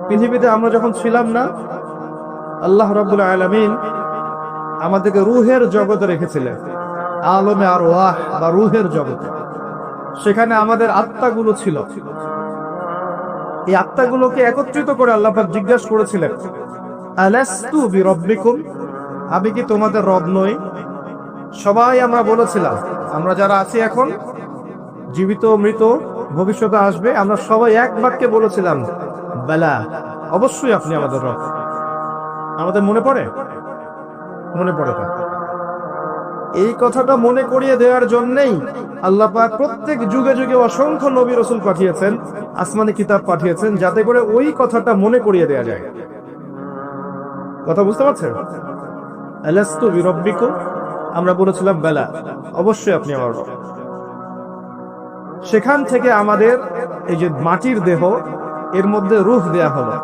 পৃথিবীতে আমরা যখন ছিলাম না, আল্লাহ রাব্বুল আলামিন আমাদেরকে রূহের জগতে রেখেছিলেন, আলমে আরওয়াহ বা রূহের জগতে। সেখানে আমাদের আত্মাগুলো ছিল। এই আত্মাগুলোকে একত্রিত করে আল্লাহ পাক জিজ্ঞাসা করেছিলেন, আলাস্তু বিরব্বিকুম, আমি কি তোমাদের রব নই? সবাই আমরা বলেছিলাম, আমরা যারা আছি এখন, জীবিত মৃত ভবিষ্যতে আসবে, আমরা সবাই এক বাক্যে বলেছিলাম, বালা, অবশ্যই আপনি আমাদের রব। আমাদের মনে পড়ে? মনে পড়ে না। এই কথাটা মনে করিয়ে দেওয়ার জন্যই আল্লাহ পাক প্রত্যেক যুগে যুগে অসংখ্য নবী রাসূল পাঠিয়েছেন, আসমানি কিতাব পাঠিয়েছেন, যাতে করে ওই কথাটা মনে করিয়ে দেওয়া যায়। কথা বুঝতে পারছেন? আলাস্তু বিরব্বিকুম, আমরা বলেছিলাম বালা, অবশ্যই আপনি আমার রব। সেখান থেকে আমাদের এই যে মাটির দেহ, এর মধ্যে রূহ দেয়া হলো।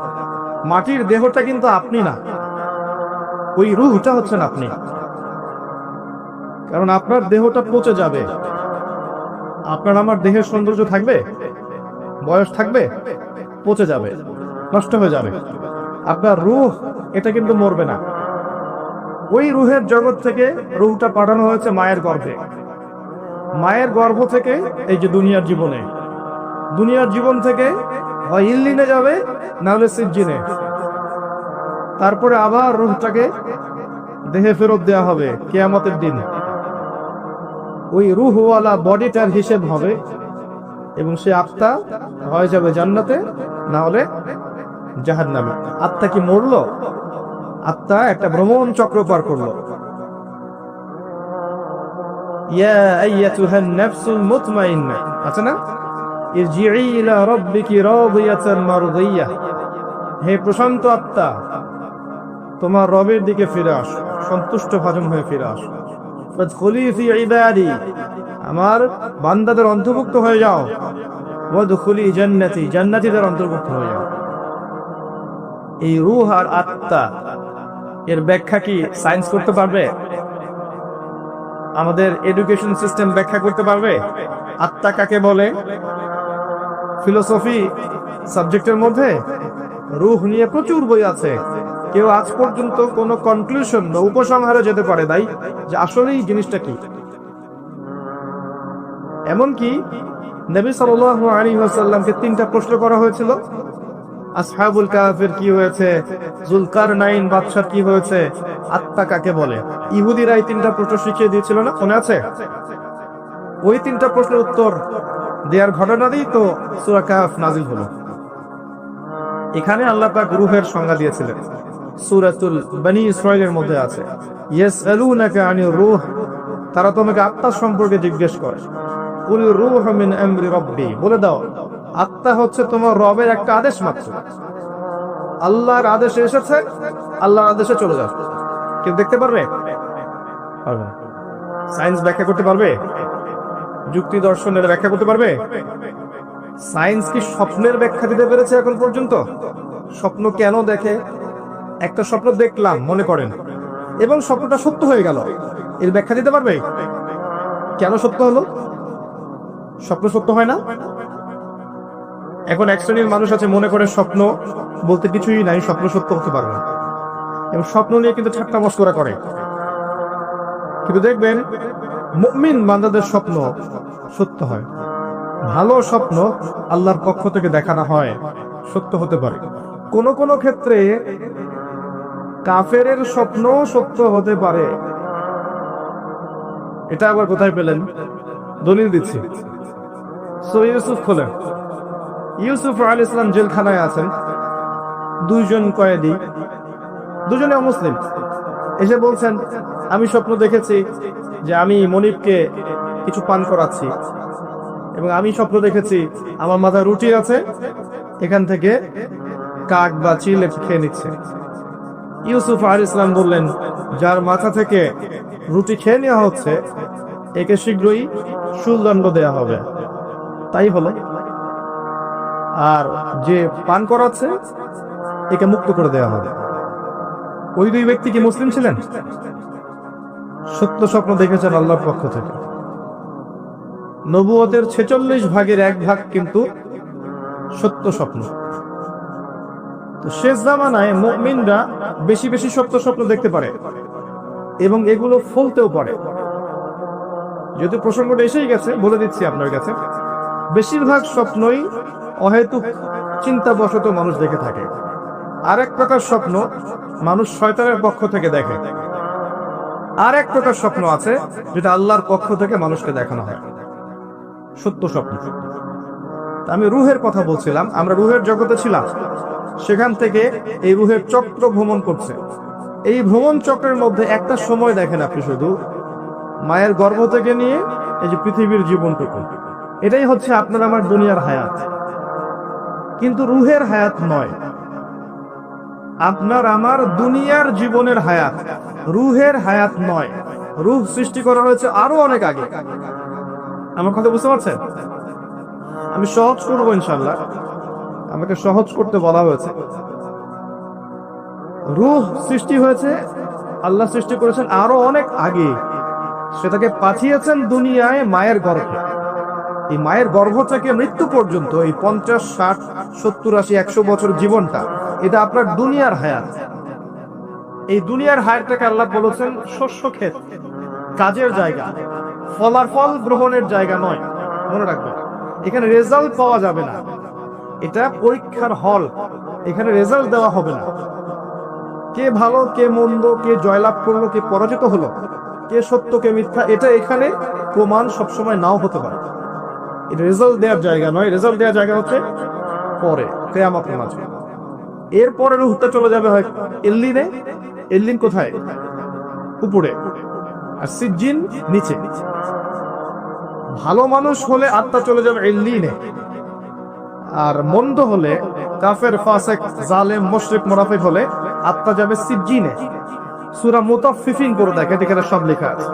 মাটির দেহটা কিন্তু আপনি না, ওই রূহটা হচ্ছেন আপনি। কারণ আপনার দেহটা পচে যাবে, আপনার আমার দেহের সৌন্দর্য থাকবে, বয়স থাকবে, পচে যাবে, নষ্ট হয়ে যাবে। আপনার রূহ, এটা কিন্তু মরবে না। ওই রূহের জগৎ থেকে রূহটা পাঠানো হয়েছে মায়ের গর্ভে। মায়ের গর্ভ থেকে এই যে দুনিয়ার জীবনে, দুনিয়ার জীবন থেকে হয় ইল্লিনে যাবে, না হলে সিজ্জিনে। তারপরে আবার রূহটাকে দেহে ফেরত দেওয়া হবে কিয়ামতের দিন। ওই রূহওয়ালা বডিটার হিসেব হবে এবং সে আত্মা হয়ে যাবে জান্নাতে, না হলে জাহান্নামে। আত্মা কি মরলো? আত্মা একটা ভ্রমণ চক্র পার করলো। ইয়া আইয়াতুহান নাফসুল মুতমাইন্না, আছে না? ইরজিই ইলা রাব্বিকি রাদিয়াতান মারদিয়াহ, হে প্রশান্ত আত্মা, তোমার রবের দিকে ফিরে আসো, সন্তুষ্ট ভাজন হয়ে ফিরে আসো। ফাদখুলি ফি ইবাদি, আমার বান্দাদের অন্তর্ভুক্ত হয়ে যাও। ওয়াদখুলি জান্নাতি, জান্নাতীদের অন্তর্ভুক্ত হয়ে যাও। এই রূহ আর আত্মা, এর ব্যাখ্যা কি সায়েন্স করতে পারবে? আমাদের এডুকেশন সিস্টেম ব্যাখ্যা করতে পারবে আত্মা কাকে বলে? ফিলোসফি সাবজেক্টের মধ্যে রূহ নিয়ে প্রচুর বই আছে, কেউ আজ পর্যন্ত কোনো কনক্লুশন বা উপসংহারে যেতে পারে নাই যে আসলেই জিনিসটা কি। এমনকি নবী সাল্লাল্লাহু আলাইহি ওয়াসাল্লামকে 3টা প্রশ্ন করা হয়েছিল, আসহাবুল কাহফের কি হয়েছে, জুলকারনাইন বাদশার কি হয়েছে, আত্মা কাকে বলে। ইহুদিরা এই 3টা প্রশ্ন শিখিয়ে দিয়েছিল না, মনে আছে? ওই 3টা প্রশ্নের উত্তর দেওয়ার ঘটনা দিয়েই তো সূরা কাহফ নাজিল হলো। এখানে আল্লাহ পাক রূহের সংজ্ঞা দিয়েছিলেন, সূরাতুল বনী ইসরাঈলের মধ্যে আছে, ইয়াসআলুনাকা আনির রূহ, তারা তোমাকে আত্মা সম্পর্কে জিজ্ঞেস করে। কুল রূহ মিন আমরি রাব্বি, বলে দাও আত্মা হচ্ছে তোমার রবের একটা আদেশ মাত্র। আল্লাহর আদেশে এসেছে, আল্লাহর আদেশে চলে যাবে। কেউ দেখতে পারবে? পারবে না। সায়েন্স ব্যাখ্যা করতে পারবে? যুক্তি দর্শনের ব্যাখ্যা করতে পারবে? সায়েন্স কি স্বপ্নের ব্যাখ্যা দিতে পেরেছে এখন পর্যন্ত? স্বপ্ন কেন দেখে? একটা স্বপ্ন দেখলাম মনে করেন, এবং স্বপ্নটা সত্য হয়ে গেল, এর ব্যাখ্যা দিতে পারবে কেন সত্য হলো? স্বপ্ন সত্য হয় না। এখন এক শ্রেণীর মানুষ আছে মনে করে স্বপ্ন বলতে কিছুই নাই, স্বপ্ন সত্য হতে পারে না, এবং স্বপ্ন নিয়ে কিন্তু ঠাট্টা মশকরা করে। কিন্তু দেখবেন মুমিন বান্দাদের স্বপ্ন সত্য হয়। ভালো স্বপ্ন আল্লাহর পক্ষ থেকে দেখানো হয়, সত্য হতে পারে। কোন কোন ক্ষেত্রে কাফেরের স্বপ্ন সত্য হতে পারে। এটা আবার কোথায় পেলেন? দলিল দিচ্ছি। ইউসুফ খোলেন, ইউসুফ আলাইহিস সালাম জেলখানায় আছেন, 2জন কয়েদি, দুজনে অমুসলিম, এসে বলছেন আমি স্বপ্ন দেখেছি যে আমি মনিবকে কিছু পান করাচ্ছি, এবং আমি স্বপ্ন দেখেছি আমার মাথায় রুটি আছে, এখান থেকে কাক বা চিল খেয়ে নিচ্ছে। ইউসুফ আলাইহিস সালাম বললেন, যার মাথা থেকে রুটি খেয়ে নেওয়া হচ্ছে একে শীঘ্রই শুলদণ্ড দেয়া হবে। তাই হলো। আর যে পান করাচ্ছে একে মুক্ত করে দেওয়া হবে। ওই 2 ব্যক্তি কি মুসলিম ছিলেন? সত্য স্বপ্ন দেখেছেন আল্লাহর পক্ষ থেকে। নবুয়তের 46 ভাগের 1 ভাগ কিন্তু সত্য স্বপ্ন। তো শেষ জামানায় মুমিনরা বেশি বেশি সত্য স্বপ্ন দেখতে পারে এবং এগুলো ফলতেও পারে। যেহেতু প্রসঙ্গটা এসেই গেছে, বলে দিচ্ছি আপনার কাছে, বেশিরভাগ স্বপ্নই অহেতুক চিন্তাবশত মানুষ দেখে থাকে। আর এক প্রকার স্বপ্ন মানুষ শয়তানের পক্ষ থেকে দেখে, আর এক প্রকার স্বপ্ন আছে যেটা আল্লাহর পক্ষ থেকে মানুষকে দেখানো হয়, সত্য স্বপ্ন। আমি রুহের কথা বলছিলাম, আমরা রুহের জগতে ছিলাম, সেখান থেকে এই রুহের চক্র ভ্রমণ করছে। এই ভ্রমণ চক্রের মধ্যে একটা সময় দেখেন আপনি, শুধু মায়ের গর্ভ থেকে নিয়ে এই যে পৃথিবীর জীবনটুকু, এটাই হচ্ছে আপনার আমার দুনিয়ার হায়াত, কিন্তু রুহের হায়াত নয়। আপনার আমার দুনিয়ার জীবনের হায়াত, রুহের হায়াত নয়। রুহ সৃষ্টি করা হয়েছে আরো অনেক আগে। আমার কথা বুঝতে পারছেন? আমি সহজ করবো ইনশাল্লাহ, আমাকে সহজ করতে বলা হয়েছে। রুহ সৃষ্টি হয়েছে, আল্লাহ সৃষ্টি করেছেন আরো অনেক আগে, সেটাকে পাঠিয়েছেন দুনিয়ায় মায়ের গর্ভে। এই মায়ের গর্ভ থেকে মৃত্যু পর্যন্ত এই 50, 60, 70, 80, 100 বছর জীবনটা, এটা আপনার দুনিয়ার হায়াত। এই দুনিয়ার হায়াতটাকে আল্লাহ বলেছেন শস্য ক্ষেত, কাজের জায়গা, ফলাফল গ্রহণের জায়গা নয়। মনে রাখবেন, এখানে রেজাল্ট পাওয়া যাবে না, এটা পরীক্ষার হল। এখানে রেজাল্ট দেওয়া হবে না, কে ভালো কে মন্দ, কে জয়লাভ করলো কে পরাজিত হলো, কে সত্য কে মিথ্যা, এটা এখানে প্রমাণ সবসময় নাও হতে পারে। এটা রেজাল্ট দেওয়ার জায়গা নয়, রেজাল্ট দেওয়ার জায়গা হচ্ছে পরে, কিয়ামতের মাঝে। এরপরে রূহটা চলে যাবে হয় ইল্লিনে। ইল্লিন কোথায়? উপরে, আর সিজ্জিন নিচে। ভালো মানুষ হলে আত্মা চলে যাবে ইল্লিনে, আর মন্দ হলে, কাফের, ফাসিক, জালেম, মুশরিক, মুনাফিক হলে আত্মা যাবে সিজ্জিনে। সূরা মুতাফফিফিন করে দেখে, এখানে সব লেখা আছে।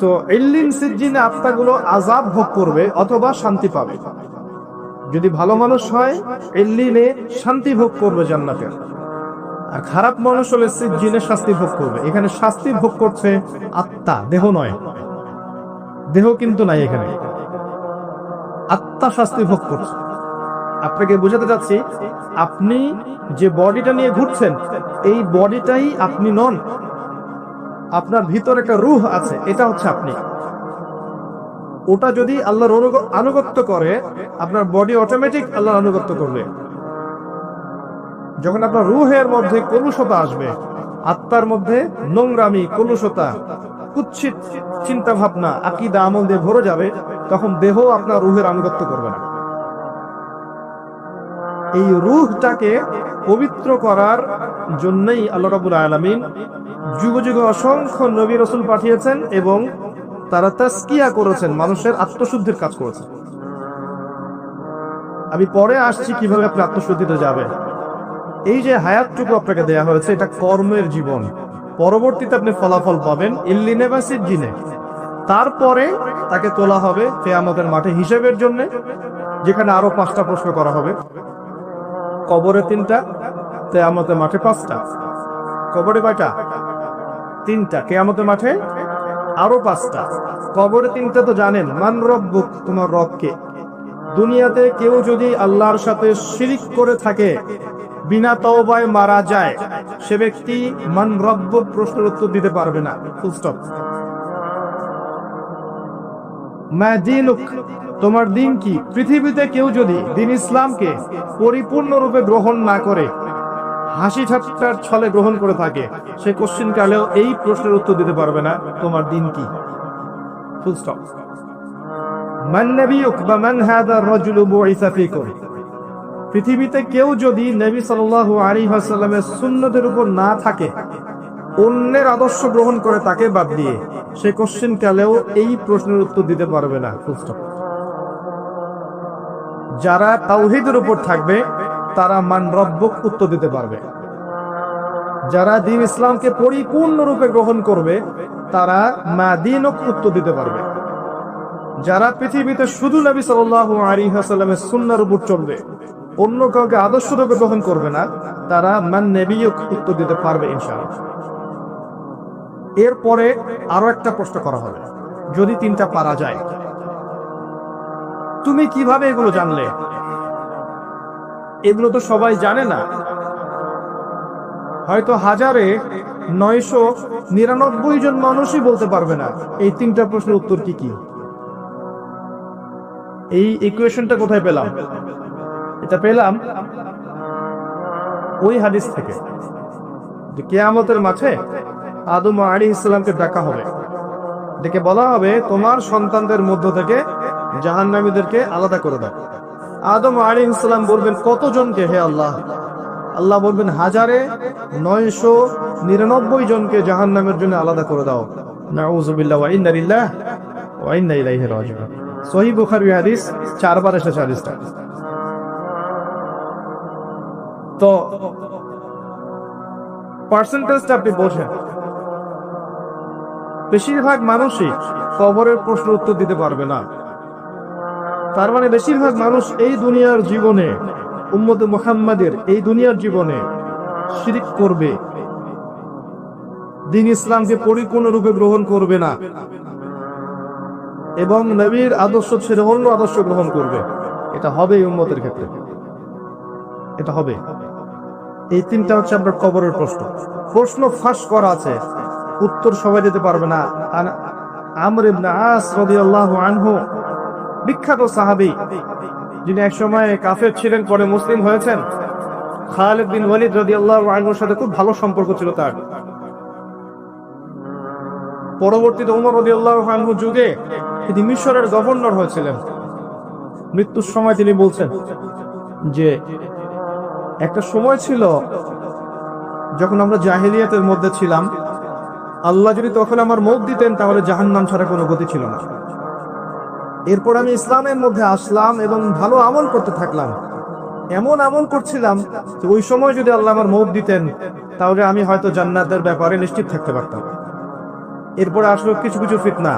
তো ইল্লিন সিজ্জিনে আত্মাগুলো আযাব ভোগ করবে অথবা শান্তি পাবে। যদি ভালো মানুষ হয় ইল্লিনে শান্তি ভোগ করবে জান্নাতে, আর খারাপ মানুষ হলে সিজ্জিনে শাস্তি ভোগ করবে। এখানে শাস্তি ভোগ করছে আত্মা, দেহ নয়। দেহ কিন্তু নাই এখানে, আত্মা শাস্তি ভোগ করছে। আপনাকে বোঝাতে চাচ্ছি, আপনি যে বডিটা নিয়ে ঘুরছেন, এই বডিটাই আপনি নন। আপনার ভিতর একটা রূহ আছে, এটা হচ্ছে আপনি। ওটা যদি আল্লাহর আনুগত্য করে, আপনার বডি অটোমেটিক আল্লাহর আনুগত্য করবে। যখন আপনার রূহের মধ্যে কলুষতা আসবে, আত্মার মধ্যে নোংরামি, কলুষতা, কুৎসিত চিন্তা ভাবনা, আকীদা, আমল দিয়ে ভরে যাবে, তখন দেহ আপনার রূহের আনুগত্য করবে না। এই রূহটাকে পবিত্র করার জন্যই আল্লাহ রাব্বুল আলামিন যুগ যুগে অসংখ্য নবী রাসূল পাঠিয়েছেন এবং তারা তাসকিয়া করেছেন, মানুষের আত্মশুদ্ধির কাজ করেছেন। আমি পরে আসছি কিভাবে আপনি আত্মশুদ্ধিতে যাবেন। এই যে হায়াতটুকু আপনাকে দেয়া হয়েছে, এটা কর্মের জীবন। পরবর্তীতে আপনি ফলাফল পাবেন ইল্লিনে বা সিজ্জিনে। তারপরে তাকে তোলা হবে কিয়ামতের মাঠে হিসেবের জন্য, যেখানে আরো 5টা প্রশ্ন করা হবে। কবরে 3টা, কিয়ামতের মাঠে 5টা। কবরে কয়টা? 3টা। কিয়ামতের মাঠে আরো 5টা। কবরে 3টা তো জানেন, মান রব্বুক, তোমার রব কে। দুনিয়াতে কেউ যদি আল্লাহর সাথে শিরিক করে থাকে, বিনা তওবায় মারা যায়, সে ব্যক্তি মান রব্বুক প্রশ্নের উত্তর দিতে পারবে না, ফুল স্টপ। মা দীনুক, তোমার দিন কি। পৃথিবীতে কেউ যদি দিন ইসলামকে পরিপূর্ণরূপে গ্রহণ না করে, হাসি ঠাট্টার ছলে গ্রহণ করে থাকে, সে কোশ্চিন কালেও এই প্রশ্নের উত্তর দিতে পারবে না, তোমার দিন কি, ফুল স্টপ। মান নবিয়ুক বা মান হাদা রাজুলু বুইসা ফীকুম। পৃথিবীতে কেউ যদি নবী সাল্লাল্লাহু আলাইহি ওয়াসাল্লামের সুন্নতের উপর না থাকে, অন্যের আদর্শ গ্রহণ করে তাকে বাদ দিয়ে, সে কোশ্চিন কালেও এই প্রশ্নের উত্তর দিতে পারবে না, ফুল স্টপ। যারা তাওহীদের উপর থাকবে তারা মান রব্বুক উত্তর দিতে পারবে। যারা দ্বীন ইসলামকে পরিপূর্ণরূপে গ্রহণ করবে তারা মা দীনুক উত্তর দিতে পারবে। যারা পৃথিবীতে শুধু নবী সাল্লাল্লাহু আলাইহি ওয়াসাল্লামের সুন্নাহর উপর চলবে, অন্য কাউকে আদর্শরূপে গ্রহণ করবে না, তারা মান নবিয়ুক উত্তর দিতে পারবে ইনশাআল্লাহ। এরপরে আরো একটা প্রশ্ন করা হবে, যদি 3টা পারা যায়। তুমি কিভাবে এগুলো জানলে? এগুলো তো সবাই জানে না। হয়তো 999 জন মানুষই বলতে পারবে না এই তিনটা প্রশ্নের উত্তর কি কি। এই ইকুয়েশনটা কোথায় পেলাম? এটা পেলাম ওই হাদিস থেকে যে কিয়ামতের মাঠে আদম আলাইহিস সালামকে ডাকা হবে, ডেকে বলা হবে তোমার সন্তানদের মধ্য থেকে জাহান্নামীদেরকে আলাদা করে দাও। আদম আলাইহিস সালাম বলবেন কতজনকে হে আল্লাহ? আল্লাহ বলবেন 999 জনকে জাহান্নামের জন্য আলাদা করে দাও। নাউযুবিল্লাহ ওয়া ইন্না লিল্লাহি ওয়া ইন্না ইলাইহি রাজিউন। সহিহ বুখারী হাদিস 4 বার এসেছে হাদিসটা। তো পার্সেন্টেজটা আপনি বোঝেন, বেশিরভাগ মানুষই কবরের প্রশ্ন উত্তর দিতে পারবে না। তার মানে বেশিরভাগ মানুষ এই দুনিয়ার জীবনে, উম্মতে মুহাম্মাদের এই দুনিয়ার জীবনে শিরক করবে, দ্বীন ইসলামকে পরিপূর্ণরূপে গ্রহণ করবে না এবং নবীর আদর্শ ছেড়ে অন্য আদর্শ গ্রহণ করবে। এটা হবে এই উম্মতের ক্ষেত্রে, এটা হবে। এই তিনটা হচ্ছে আপনার কবরের প্রশ্ন। প্রশ্ন ফাঁস করা আছে, উত্তর সবাই দিতে পারবে না। আমর ইবনে আস রাদিয়াল্লাহু আনহু বিখ্যাত সাহাবী, যিনি একসময় কাফের ছিলেন, পরে মুসলিম হয়েছেন। খালিদ বিন ওয়ালিদ রাদিয়াল্লাহু আনহুর সাথে খুব ভালো সম্পর্ক ছিল তার। পরবর্তীতে ওমর রাদিয়াল্লাহু আনহু যুগে তিনি মিশরের গভর্নর হয়েছিলেন। মৃত্যুর সময় তিনি বলছেন যে একটা সময় ছিল যখন আমরা জাহেলিয়াতের মধ্যে ছিলাম, আল্লাহ যদি তখন আমার মৌত দিতেন তাহলে জাহান্নাম ছাড়া কোনো গতি ছিল না। এরপর আমি ইসলামের মধ্যে আসলাম এবং ভালো আমল করতে থাকলাম। এমন আমল করছিলাম যে ওই সময় যদি আল্লাহ আমার মৌত দিতেন তাহলে আমি হয়তো জান্নাতের ব্যাপারে নিশ্চিত থাকতে পারতাম। এরপরে আসলো কিছু কিছু ফিতনা,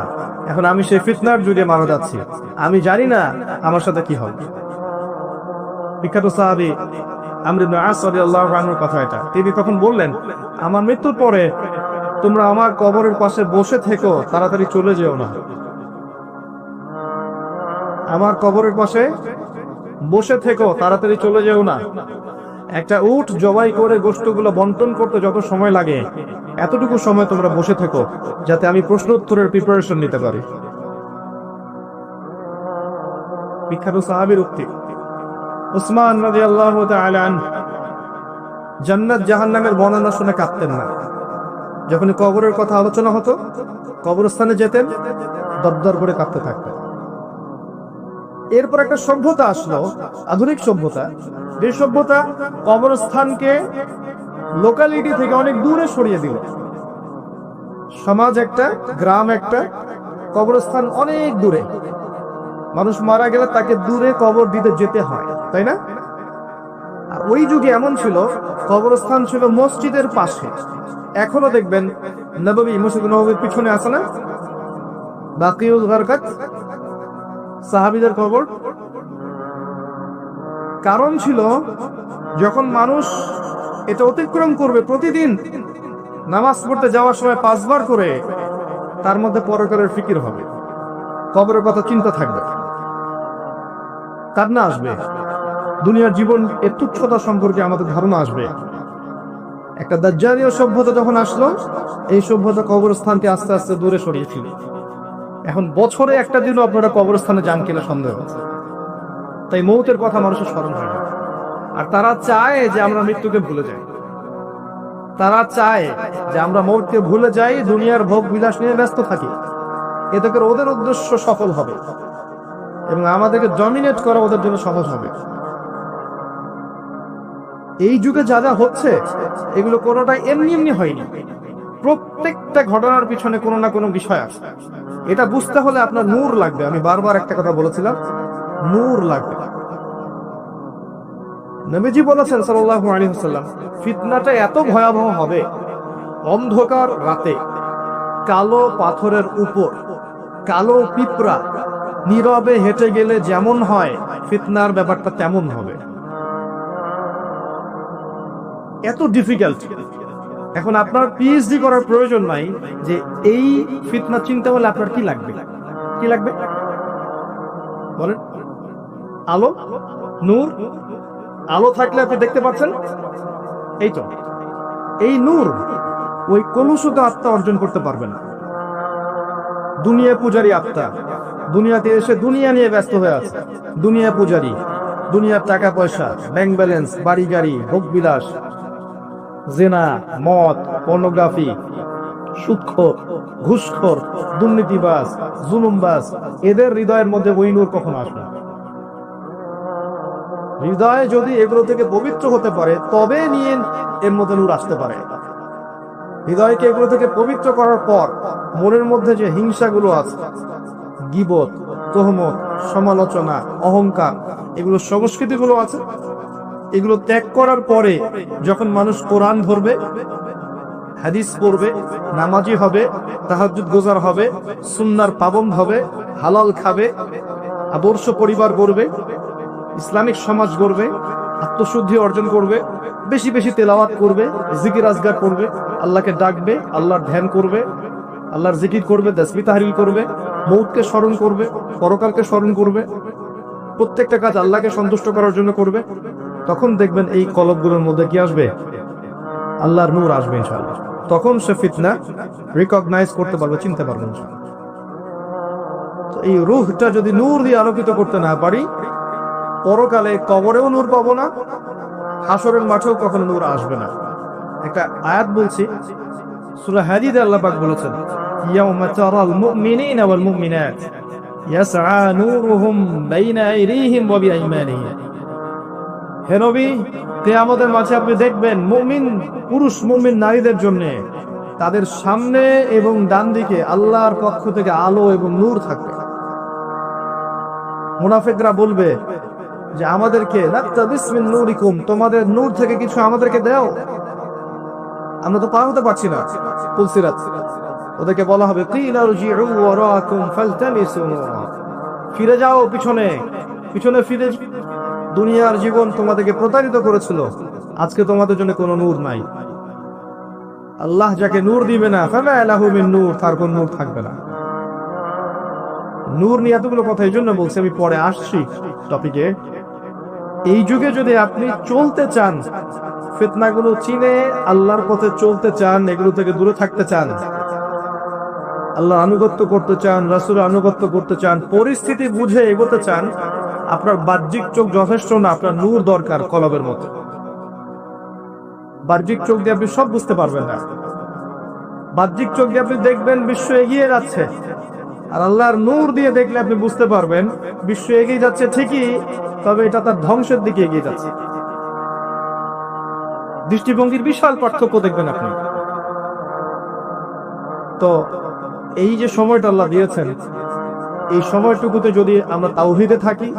এখন আমি সেই ফিতনার জড়িয়ে মারা যাচ্ছি, আমি জানি না আমার সাথে কি হবে। বিখ্যাত সাহাবী আমর ইবনে আস রাদিয়াল্লাহু আনহুর কথা এটা। তিনি তখন বললেন, আমার মৃত্যুর পরে তোমরা আমার কবরের পাশে বসে থেকো, তাড়াতাড়ি চলে যেও না। আমার কবরের পাশে বসে থেকো, তাড়াতাড়ি চলে যেও না। একটা উট জবাই করে গোশতগুলো বন্টন করতে যত সময় লাগে এতটুকু সময় তোমরা বসে থেকো, যাতে আমি প্রশ্ন উত্তরের প্রিপারেশন নিতে পারি। বিখ্যাত সাহাবীর উক্তি। উসমান রাদিয়াল্লাহু তাআলা আনহু জান্নাত জাহান্নামের বর্ণনা শুনে কাঁদতেন না। যখন কবরের কথা আলোচনা হতো, কবরস্থানে যেতেন, দরদর করে কাঁদতে থাকতেন। এরপর একটা সভ্যতা আসলো, আধুনিক সভ্যতা, যে সভ্যতা কবরস্থানকে লোকালিটি থেকে অনেক দূরে সরিয়ে দিল। সমাজ একটা, গ্রাম একটা, কবরস্থান অনেক দূরে। মানুষ মারা গেলে তাকে দূরে কবর দিতে যেতে হয়, তাই না? আর ওই যুগে এমন ছিল, কবরস্থান ছিল মসজিদের পাশে। এখনো দেখবেন নববী, মসজিদ নববীর পিছনে আছে না বাকিউল গারকাত, সাহাবীদের কবর। কারণ ছিল যখন মানুষ এটা অতিক্রম করবে প্রতিদিন নামাজ পড়তে যাওয়ার সময় 5 বার করে, তার মধ্যে পরকালের ফিকির হবে, কবরের কথা চিন্তা থাকবে, কান্না আসবে, দুনিয়ার জীবন এর তুচ্ছতা সম্পর্কে আমাদের ধারণা আসবে। একটা দাজ্জালীয় সভ্যতা যখন আসলো, এই সভ্যতা কবরস্থানকে আস্তে আস্তে দূরে সরিয়েছিল। এখন বছরে একটা দিনও আপনারা কবরস্থানে যান কিনা সন্দেহ আছে। তাই মৌতের কথা মানুষের স্মরণ হয় না। আর তারা চায় যে আমরা মৃত্যুকে ভুলে যাই, তারা চায় যে আমরা মৌতকে ভুলে যাই, দুনিয়ার ভোগ বিলাস নিয়ে ব্যস্ত থাকি। এতে করে ওদের উদ্দেশ্য সফল হবে এবং আমাদেরকে ডমিনেট করা ওদের জন্য সহজ হবে। এই যুগে যা যা হচ্ছে এগুলো কোনোটাই এমনি এমনি হয়নি। প্রত্যেকটা ঘটনার পিছনে কোনো না কোনো বিষয় আছে। এটা বুঝতে হলে আপনার নূর লাগবে। আমি বারবার একটা কথা বলেছিলাম, নূর লাগবে। নবীজি বলেছেন সাল্লাল্লাহু আলাইহি ওয়াসাল্লাম, ফিতনাটা এত ভয়াবহ হবে, অন্ধকার রাতে কালো পাথরের উপর কালো পিঁপড়া নীরবে হেঁটে গেলে যেমন হয়, ফিতনার ব্যাপারটা তেমন হবে। এত ডিফিকাল্ট। এখন আপনার পিএইচডি করার প্রয়োজন নাই যে এই ফিতনা চিন্তা হলে আপনার কি লাগবে, কি লাগবে বলেন? আলো, নূর, আলো থাকলে আপনি দেখতে পাচ্ছেন, এই তো এই নূর ওই কলুষিত আত্মা অর্জন করতে পারবে না। দুনিয়া পূজারী আত্মা দুনিয়াতে এসে দুনিয়া নিয়ে ব্যস্ত হয়ে আছে, দুনিয়া পূজারী, দুনিয়ার টাকা পয়সা, ব্যাংক ব্যালেন্স, বাড়ি গাড়ি, ভোগ বিলাস, জেনা, মদ, পর্নোগ্রাফি, সুদখোর, ঘুষখোর, দুর্নীতিবাজ, জুলুমবাজ, এদের হৃদয়ের মধ্যে ওই নূর কখনো আসবে না। হৃদয় যদি এগুলো থেকে পবিত্র হতে পারে তবে নিয়ে এর মধ্যে নূর আসতে পারে। হৃদয়কে এগুলো থেকে পবিত্র করার পর মনের মধ্যে যে হিংসাগুলো আছে, গীবত, তোহমত, সমালোচনা, অহংকার, এগুলো সংস্কৃতিগুলো আছে, এগুলো ত্যাগ করার পরে যখন মানুষ কোরআন ধরবে, হাদিস পড়বে, নামাজি হবে, তাহাজ্জুদ গোজার হবে, সুন্নাহর পাবন্দ হবে, হালাল খাবে, আদর্শ পরিবার গড়বে, ইসলামিক সমাজ গড়বে, আত্মশুদ্ধি অর্জন করবে, বেশি বেশি তেলাওয়াত করবে, জিকির আজগার করবে, আল্লাহকে ডাকবে, আল্লাহর ধ্যান করবে, আল্লাহর জিকির করবে, তাসবিহ তাহলিল করবে, মৌতকে স্মরণ করবে, পরকালকে স্মরণ করবে, প্রত্যেকটা কাজ আল্লাহকে সন্তুষ্ট করার জন্য করবে, তখন দেখবেন এই কলবগুলোর মধ্যে কি আসবে? আল্লাহর নূর আসবে ইনশাআল্লাহ। তখন সে ফিতনা রিকগনাইজ করতে পারবে, চিনতে পারবে ইনশাআল্লাহ। তো এই রূহটা যদি নূর দিয়ে আলোকিত করতে না পারি, পরকালে কবরেও নূর পাবো না, হাসরের মাঠেও কখনো নূর আসবে না। একটা আয়াত বলছি, সূরা হাদীদে আল্লাহ পাক বলেছেন, ইয়াউমা তারাল মুমিনিনা ওয়াল মুমিনাত ইয়াসআ নূরুহুম বাইনা আইদিহিম ওয়া বিআইমানিহিম। হে নবী, কিয়ামতের মাঠে আপনি দেখবেন মুমিন পুরুষ, মুমিন নারীদের জন্য তাদের সামনে এবং ডান দিকে আল্লাহর পক্ষ থেকে আলো এবং নূর থাকবে। মুনাফিকরা বলবে যে আমাদেরকে নাক্তাবিস মিন নূরিকুম, তোমাদের নূর থেকে কিছু আমাদেরকে দাও, আমরা তো পার হতে পারছি না। ফুলসিরাত, ওদেরকে বলা হবে কিলা রজিউ ওয়ারাকুম ফালতামিসু নূরা, ফিরে যাও পিছনে, পিছনে ফিরে। দুনিয়ার জীবন তোমাদেরকে প্রতারিত করেছিল, আজকে তোমাদের জন্য কোনো নূর নাই। আল্লাহ যাকে নূর দিবে না, ফামা লাহু মিন নূর, তার কোনো নূর থাকবে না। নূর নিয়ে এতগুলো কথা এই জন্য বলছি, আমি পরে আসছি টপিকে। এই যুগে যদি আপনি চলতে চান, ফিতনাগুলো চিনে আল্লাহর পথে চলতে চান, এগুলো থেকে দূরে থাকতে চান, আল্লাহর আনুগত্য করতে চান, রাসূলের আনুগত্য করতে চান, পরিস্থিতি বুঝে এগোতে চান, আপনার বাহ্যিক চোখ যথেষ্ট না, আপনার নূর দরকার কলবের মতো। বাহ্যিক চোখ দিয়ে আপনি সব বুঝতে পারবেন না। বাহ্যিক চোখ দিয়ে আপনি দেখবেন বিশ্ব এগিয়ে যাচ্ছে, আর আল্লাহর নূর দিয়ে দেখলে আপনি বুঝতে পারবেন বিশ্ব এগিয়ে যাচ্ছে ঠিকই, তবে এটা তার ধ্বংসের দিকে এগিয়ে যাচ্ছে। দৃষ্টিভঙ্গির বিশাল পার্থক্য দেখবেন আপনি। তো এই যে সময়টা আল্লাহ দিয়েছেন, এই সময়টুকুতে যদি আমরা তাওহীদে থাকি,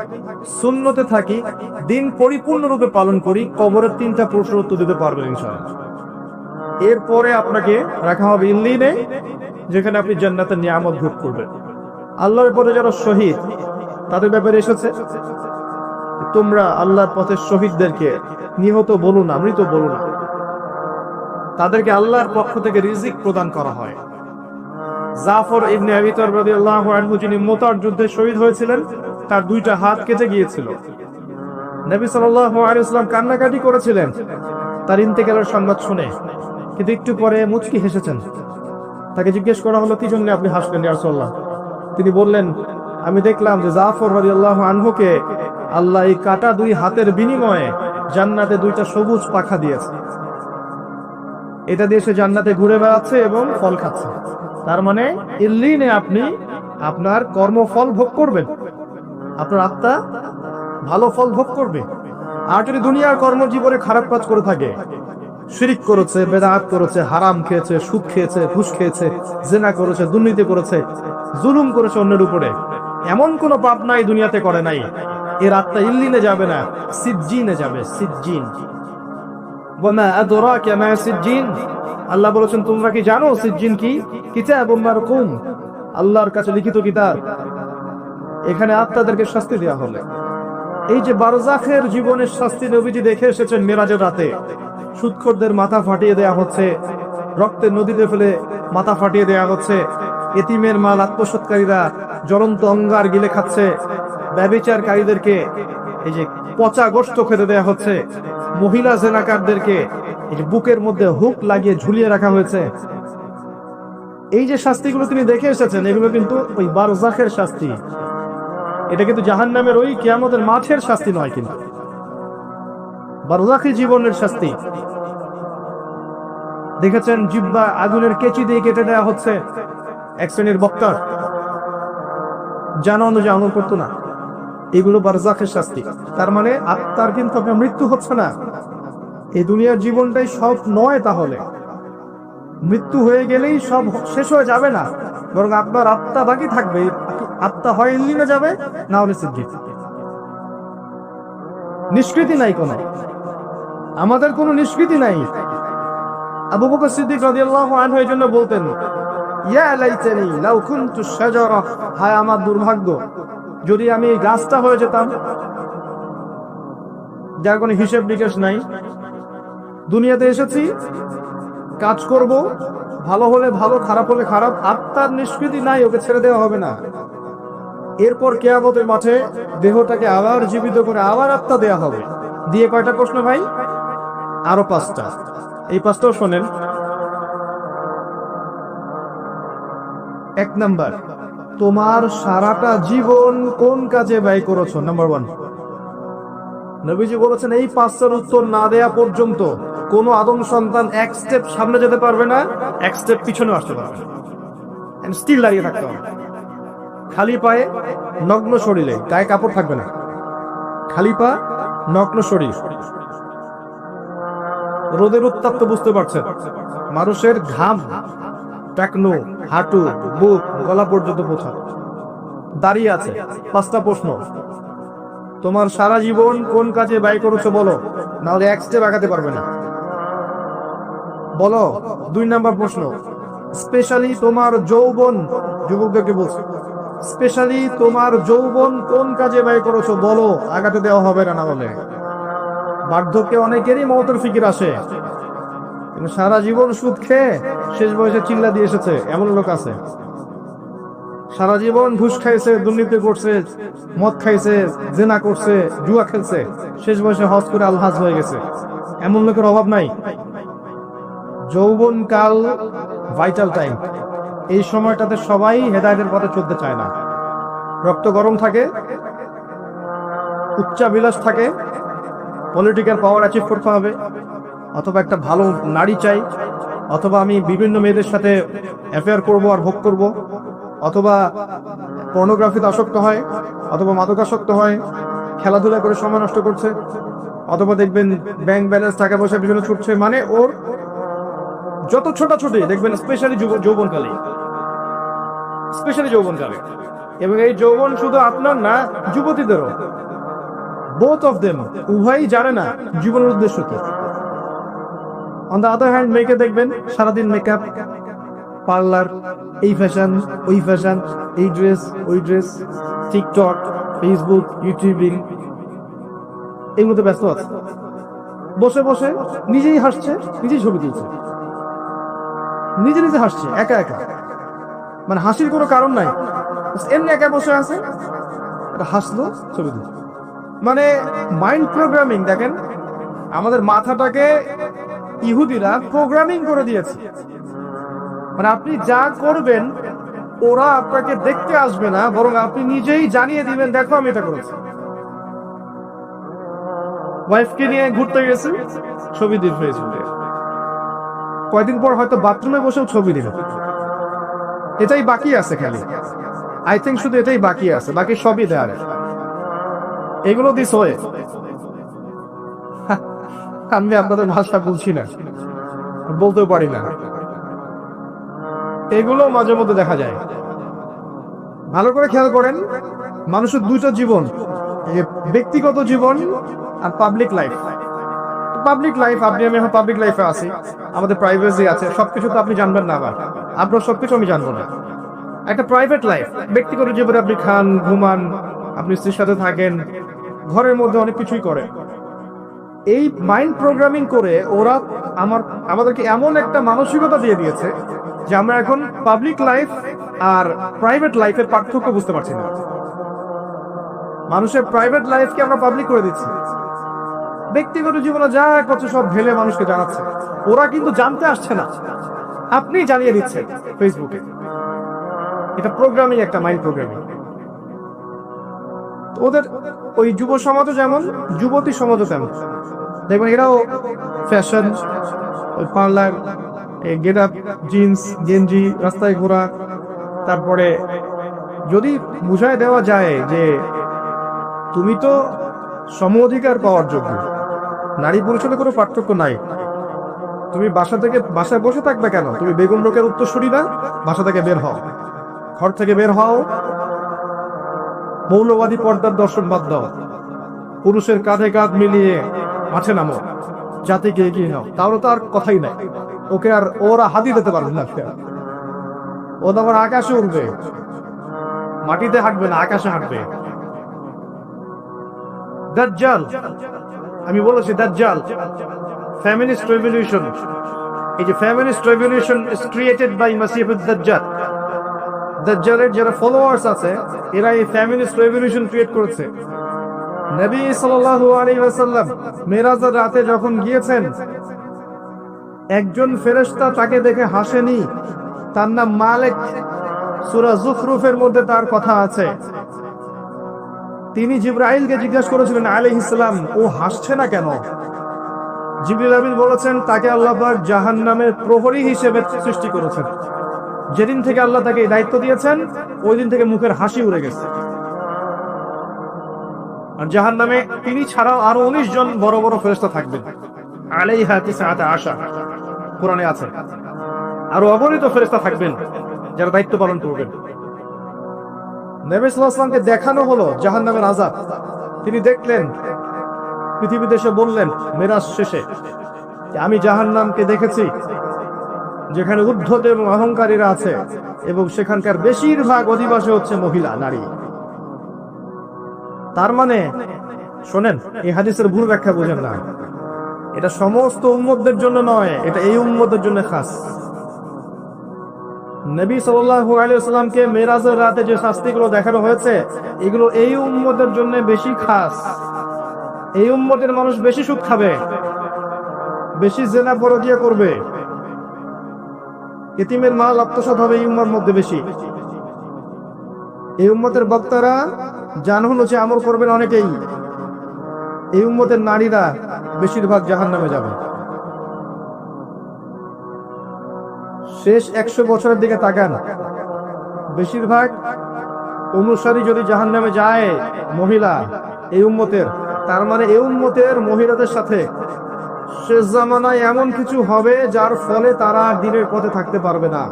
সুন্নতে থাকি, দিন পরিপূর্ণরূপে পালন করি, কবরের 3টা প্রশ্নের উত্তর দিতে পারবেন ইনশাআল্লাহ। এরপরে আপনাকে রাখা হবে ইল্লিনে, যেখানে আপনি জান্নাতের নিয়ামত ভোগ করবেন। আল্লাহর পথে যারা শহীদ, তাদের ব্যাপারে এসেছে, তোমরা আল্লাহর পথের শহীদদেরকে নিহত বলো না, মৃত বলো না, তাদেরকে আল্লাহর পক্ষ থেকে রিজিক প্রদান করা হয়। জাফর ইবনে আবি তালিব রাদিয়াল্লাহু আনহু, যিনি মুতার যুদ্ধে শহীদ হয়েছিলেন, তার 2টা হাত কেটে গিয়েছিল। নবী সাল্লাল্লাহু আলাইহি ওয়াসাল্লাম কান্নাকাটি করেছিলেন তার ইন্তেকালের সংবাদ শুনে, কিন্তু একটু পরে মুচকি হেসেছেন। তাকে জিজ্ঞেস করা হলো, কি জন্য আপনি হাসলেন ইয়া রাসূলুল্লাহ? তিনি বললেন, আমি দেখলাম যে জাফর রাদিয়াল্লাহু আনহুকে আল্লাহ এই কাটা 2 হাতের বিনিময়ে জান্নাতে 2টা সবুজ পাখা দিয়েছে। এটা দিয়ে সে জান্নাতে ঘুরে বেড়াচ্ছে এবং ফল খাচ্ছে। তার মানে ইল্লিনে আপনি আপনার কর্মফল ভোগ করবেন, আপনার আত্মা ভালো ফল ভোগ করবে। আর যদি দুনিয়ার কর্মজীবনে খারাপ কাজ করে থাকে, শিরিক করেছে, বেদাত করেছে, হারাম খেয়েছে, সুদ খেয়েছে, ঘুষ খেয়েছে, জিনা করেছে, দুর্নীতি করেছে, জুলুম করেছে অন্যের উপরে, এমন কোন পাপ নাই দুনিয়াতে করে নাই, এর আত্মা ইল্লিনে যাবে না, সিজ্জিনে যাবে। সিজ্জিন, ওয়ামা আদরাকা মা সিজ্জিন, আল্লাহ বলেছেন তোমরা কি জানো সিজ্জিন কি? কিতাবুম মারকুম, আল্লাহর কাছে লিখিত কিতাব। এখানে আত্মাদেরকে শাস্তি দেওয়া হবে। এই যে বারজাখের জীবনের শাস্তি নবীজি দেখে এসেছেন মেরাজের রাতে, সুদখোরদের মাথা ফাটিয়ে দেয়া হচ্ছে, রক্তের নদীতে ফেলে মাথা ফাটিয়ে দেয়া হচ্ছে, এতিমের মাল আত্মসৎকারীরা জ্বলন্ত অঙ্গার গিলে খাচ্ছে, ব্যভিচারকারীদেরকে এই যে পচা গোশত খেতে দেয়া হচ্ছে, মহিলা জেনাকারদেরকে এই যে বুকের মধ্যে হুক লাগিয়ে ঝুলিয়ে রাখা হয়েছে, এই যে শাস্তিগুলো তিনি দেখে এসেছেন, এগুলো কিন্তু ওই বারজাখের শাস্তি। এটা কিন্তু জাহান্নামের ওই কিয়ামতের মাঠের শাস্তি নয়, কিন্তু বারজাখী জীবনের শাস্তি। দেখেছেন জিহ্বা আগুনের কেচি দিয়ে কেটে দেওয়া হচ্ছে এক শ্রেণীর বক্তার, জানা অনুযায়ী আমল করতো না। এগুলো বারজাখের শাস্তি। তার মানে আত্মার কিন্তু আপনার মৃত্যু হচ্ছে না। এই দুনিয়ার জীবনটাই সব নয়, তাহলে মৃত্যু হয়ে গেলেই সব শেষ হয়ে যাবে না, বরং আপনার আত্মা বাকি থাকবে। আত্মা হয় ইল্লিনে যাবে, না হলে সিদ্দিক। নিষ্কৃতি নাই কোনো, আমাদের কোনো নিষ্কৃতি নাই। আবু বকর সিদ্দিক রাদিয়াল্লাহু আনহু এই জন্য বলতেন, ইয়া লাইতানি লাউ কুনতু শাজারা, হায় আমার দুর্ভাগ্য যদি আমি এই গাছটা হয়ে যেতাম, যার কোনো হিসেব নিকেশ নাই। দুনিয়াতে এসেছি, কাজ করব, ভালো হলে ভালো, খারাপ হলে খারাপ। আত্মার নিষ্কৃতি নাই, ওকে ছেড়ে দেওয়া হবে না। এরপর কিয়ামতের মাঠে দেহটাকে আবার জীবিত করে আবার আত্মা দেয়া হবে। দিয়ে কয়টা প্রশ্ন ভাই? আরো 5টা। এই 5টাও শোনেন। 1 নাম্বার, তোমার সারাটা জীবন কোন কাজে ব্যয় করেছো? নাম্বার 1। নবীজি বলেছেন এই 5টার উত্তর না দেয়া পর্যন্ত কোন আদম সন্তান 1 স্টেপ সামনে যেতে পারবে না, 1 স্টেপ পিছনে আসতে পারবে না, স্টিল দাঁড়িয়ে থাকতে হবে। খালি পায়ে, নগ্ন শরীরে, গায়ে কাপড় থাকবে না, খালি পা, নগ্ন শরীর। রোদের উত্তাপ বুঝতে পারছেন, মানুষের ঘাম টাকনো, হাঁটু, বুক, গলা পর্যন্ত পৌঁছানো। দাঁড়িয়ে আছে। 5টা প্রশ্ন, তোমার সারা জীবন কোন কাজে ব্যয় করেছো বলো, না হলে 1 স্টেপ আগাতে পারবে না, বলো। 2 নাম্বার প্রশ্ন, স্পেশালি তোমার যৌবন, যুবকদেরকে বলছো, স্পেশালি তোমার যৌবন কোন কাজে ব্যয় করেছো বলো, আগাতে দেওয়া হবে না, না হলে। বার্ধক্যে অনেকেরই মওতের ফিকির আসে, কিন্তু সারা জীবন সুদ খেয়ে শেষ বয়সে চিল্লা দিয়ে এসেছে, এমন লোক আছে। সারা জীবন ঘুষ খাইছে, দুর্নীতি করছে, মদ খাইছে, জেনা করছে, জুয়া খেলছে, শেষ বয়সে হজ করে আলহাজ হয়ে গেছে, এমন লোকের অভাব নাই। যৌবনকাল ভাইটাল টাইম। এই সময়টাতে সবাই হেদায়েতের পথে চলতে চায় না। রক্ত গরম থাকে, উচ্চাবিলাস থাকে, পলিটিক্যাল পাওয়ার অ্যাচিভ করতে হবে, অথবা একটা ভালো নারী চাই, অথবা আমি বিভিন্ন মেয়েদের সাথে অ্যাফেয়ার করব আর ভোগ করব, অথবা পর্নোগ্রাফিতে আসক্ত হয়, অথবা মাদকাসক্ত হয়, খেলাধুলা করে সময় নষ্ট করছে, অথবা দেখবেন ব্যাংক ব্যালেন্স টাকা পয়সা পিছনে ছুটছে। মানে ওর যত ছোটাছুটি দেখবেন স্পেশালি যৌবনকালে, স্পেশালি যৌবনকালে। এবং এই যৌবন শুধু আপনার না, যুবতীদেরও, বোথ অফ দেম, উভয়ই জানে না জীবনের উদ্দেশ্য কি। অন দ্য আদার হ্যান্ড মেয়েকে দেখবেন সারাদিন মেকআপ, পার্লার, এই ফ্যাশন, ওই ফ্যাশন, এই ড্রেস, ওই ড্রেস, টিকটক, ফেসবুক, ইউটিউবিং, এই মধ্যে ব্যস্ত আছে। বসে বসে নিজেই হাসছে, নিজেই ছবি তুলছে, নিজে নিজে হাসছে একা একা। মানে হাসির কোনো কারণ নাই, এমনি একা বসে আছে, হাসলো, ছবি তুলছে। মানে মাইন্ড প্রোগ্রামিং। দেখেন আমাদের মাথাটাকে ইহুদিরা প্রোগ্রামিং করে দিয়েছে। মানে আপনি যা করবেন ওরা আপনাকে দেখতে আসবে না, বরং আপনি নিজেই জানিয়ে দিবেন, দেখো আমি এটা করেছি। ওয়াইফকে নিয়ে ঘুরতে গেছে, ছবি দিন ফেসবুকে, কয়দিন পর হয়তো বাথরুমে বসেও ছবি দিল। এটাই বাকি আছে খালি, আই থিঙ্ক শুধু এটাই বাকি আছে, বাকি সবই দেয়ার। এগুলো দিস হয়ে আমি আপনাদের ভাষা বুঝছি না, বলতেও পারি না। এগুলো মাঝে মধ্যে দেখা যায়। ভালো করে খেয়াল করেন, মানুষের 2টা জীবন, ব্যক্তিগত জীবন আর পাবলিক লাইফ। পাবলিক লাইফ, আপনি আমি এখন পাবলিক লাইফে আছি, আমাদের প্রাইভেসি আছে, সবকিছু তো আপনি জানবেন না, আবার আপনার সবকিছু আমি জানবো না। একটা প্রাইভেট লাইফ, ব্যক্তিগত জীবনে আপনি খান, ঘুমান, আপনি স্ত্রীর সাথে থাকেন, ঘরের মধ্যে অনেক কিছুই করেন। এই মাইন্ড প্রোগ্রামিং করে ওরা আমাদেরকে এমন একটা মানসিকতা দিয়ে দিয়েছে যে আমরা এখন পাবলিক লাইফ আর প্রাইভেট লাইফের পার্থক্য বুঝতে পারছি না। মানুষের প্রাইভেট লাইফকে আমরা পাবলিক করে দিচ্ছি, ব্যক্তিগত জীবনে যা করছে সব ঢেলে মানুষকে জানাচ্ছে। ওরা কিন্তু জানতে আসছে না, আপনি জানিয়ে দিচ্ছেন ফেসবুকে। এটা প্রোগ্রামিং, একটা মাইন্ড প্রোগ্রামিং। ওদের ওই যুব সমাজও যেমন, যুবতী সমাজও তেমন। দেখবেন এরাও ফ্যাশন, ওই পার্লার, গেট আপ, জিন্স গেঞ্জি, রাস্তায় ঘোরা। তারপরে যদি বুঝায় দেওয়া যায় যে তুমি তো সম অধিকার পাওয়ার যোগ্য, নারী পুরুষের কোনো পার্থক্য নাই, তুমি বাসায় বসে থাকবে কেন? তুমি বেগম রোকেয়ার উত্তরসূরি না? বাসা থেকে বের হও, ঘর থেকে বের হও, মৌলবাদী পর্দার দর্শন বাদ দাও, পুরুষের কাঁধে কাঁধ মিলিয়ে মাঠে নামো, জাতিকে এগিয়ে নাও। তাহলে তো আর কথাই নাই, ওকে আর ওরা হাতি দিতে পারবে না। ও তো আবার আকাশে উঠবে, মাটিতে হাঁটবে না, আকাশে হাঁটবে। দাজ্জাল, আমি বলেছি দাজ্জাল, ফেমিনিস্ট রেভলিউশন। এই যে feminist revolution is created by মাসিহুদ দাজ্জাল। দাজ্জালের যারা ফলোয়ার্স আছে এরা এই ফেমিনিস্ট রেভলিউশন ক্রিয়েট করেছে। নবী সাল্লাল্লাহু আলাইহি ওয়াসাল্লাম মেরাজের রাতে যখন গিয়েছেন, একজন ফেরেশতা তাকে দেখে হাসেনি, তার নাম মালিক। সূরা যুখরুফের মধ্যে তার কথা আছে। তিনি জিবরাইলকে জিজ্ঞাসা করেছিলেন আলাইহিস সালাম, ও হাসছে না কেন? জিবরিল আমিন বলেছেন, তাকে আল্লাহ পাক জাহান্নামের প্রহরী হিসেবে সৃষ্টি করেছেন। যেদিন থেকে আল্লাহ তাকে এই দায়িত্ব দিয়েছেন, ওই দিন থেকে মুখের হাসি উড়ে গেছে। আর জাহান্নামে তিনি ছাড়াও আরো 19 জন বড় বড় ফেরেশতা থাকবেন। আলাইহা তিসআতা আশা, কোরআনে আছে। আরো অগণিত ফেরেশতা থাকবেন যারা দায়িত্ব পালন করবেন। নবী সাল্লাল্লাহু আলাইহি ওয়াসাল্লামকে দেখানো হলো জাহান্নামের আযাব। তিনি দেখলেন, পৃথিবীতে এসে বললেন মেরাজ শেষে, আমি জাহান্নামকে দেখেছি যেখানে উদ্ধত এবং অহংকারীরা আছে, এবং সেখানকার বেশিরভাগ অধিবাসী হচ্ছে মহিলা, নারী। তার মানে শোনেন, এই হাদিসের ভুল ব্যাখ্যা বোঝেন না। এটা সমস্ত উম্মতদের জন্য নয়, এটা এই উম্মতের জন্য খাস। নবী সাল্লাল্লাহু আলাইহি ওয়াসাল্লামকে মেরাজের রাতে যে শাস্তিগুলো দেখানো হয়েছে, এগুলো এই উম্মতের জন্য বেশি খাস। এই উম্মতের মানুষ বেশি সুদ খাবে, বেশি জেনা পরকিয়া করবে, ইতিমের মাল আত্মসাৎ হবে এই উম্মার মধ্যে বেশি। এই উম্মতের বক্তারা জানহুন যে আমল করবেন অনেকেই। এই উম্মতের নারীরা বেশিরভাগ জাহান্নামে যাবে। শেষ 100 বছরের দিকে তাকান, বেশিরভাগ অনুসারী যদি জাহান্নামে যায় মহিলা এই উম্মতের, তার মানে এই উম্মতের মহিলাদের সাথে শেষ জামানায় এমন কিছু হবে যার ফলে তারা দিনের পথে থাকতে পারবে না।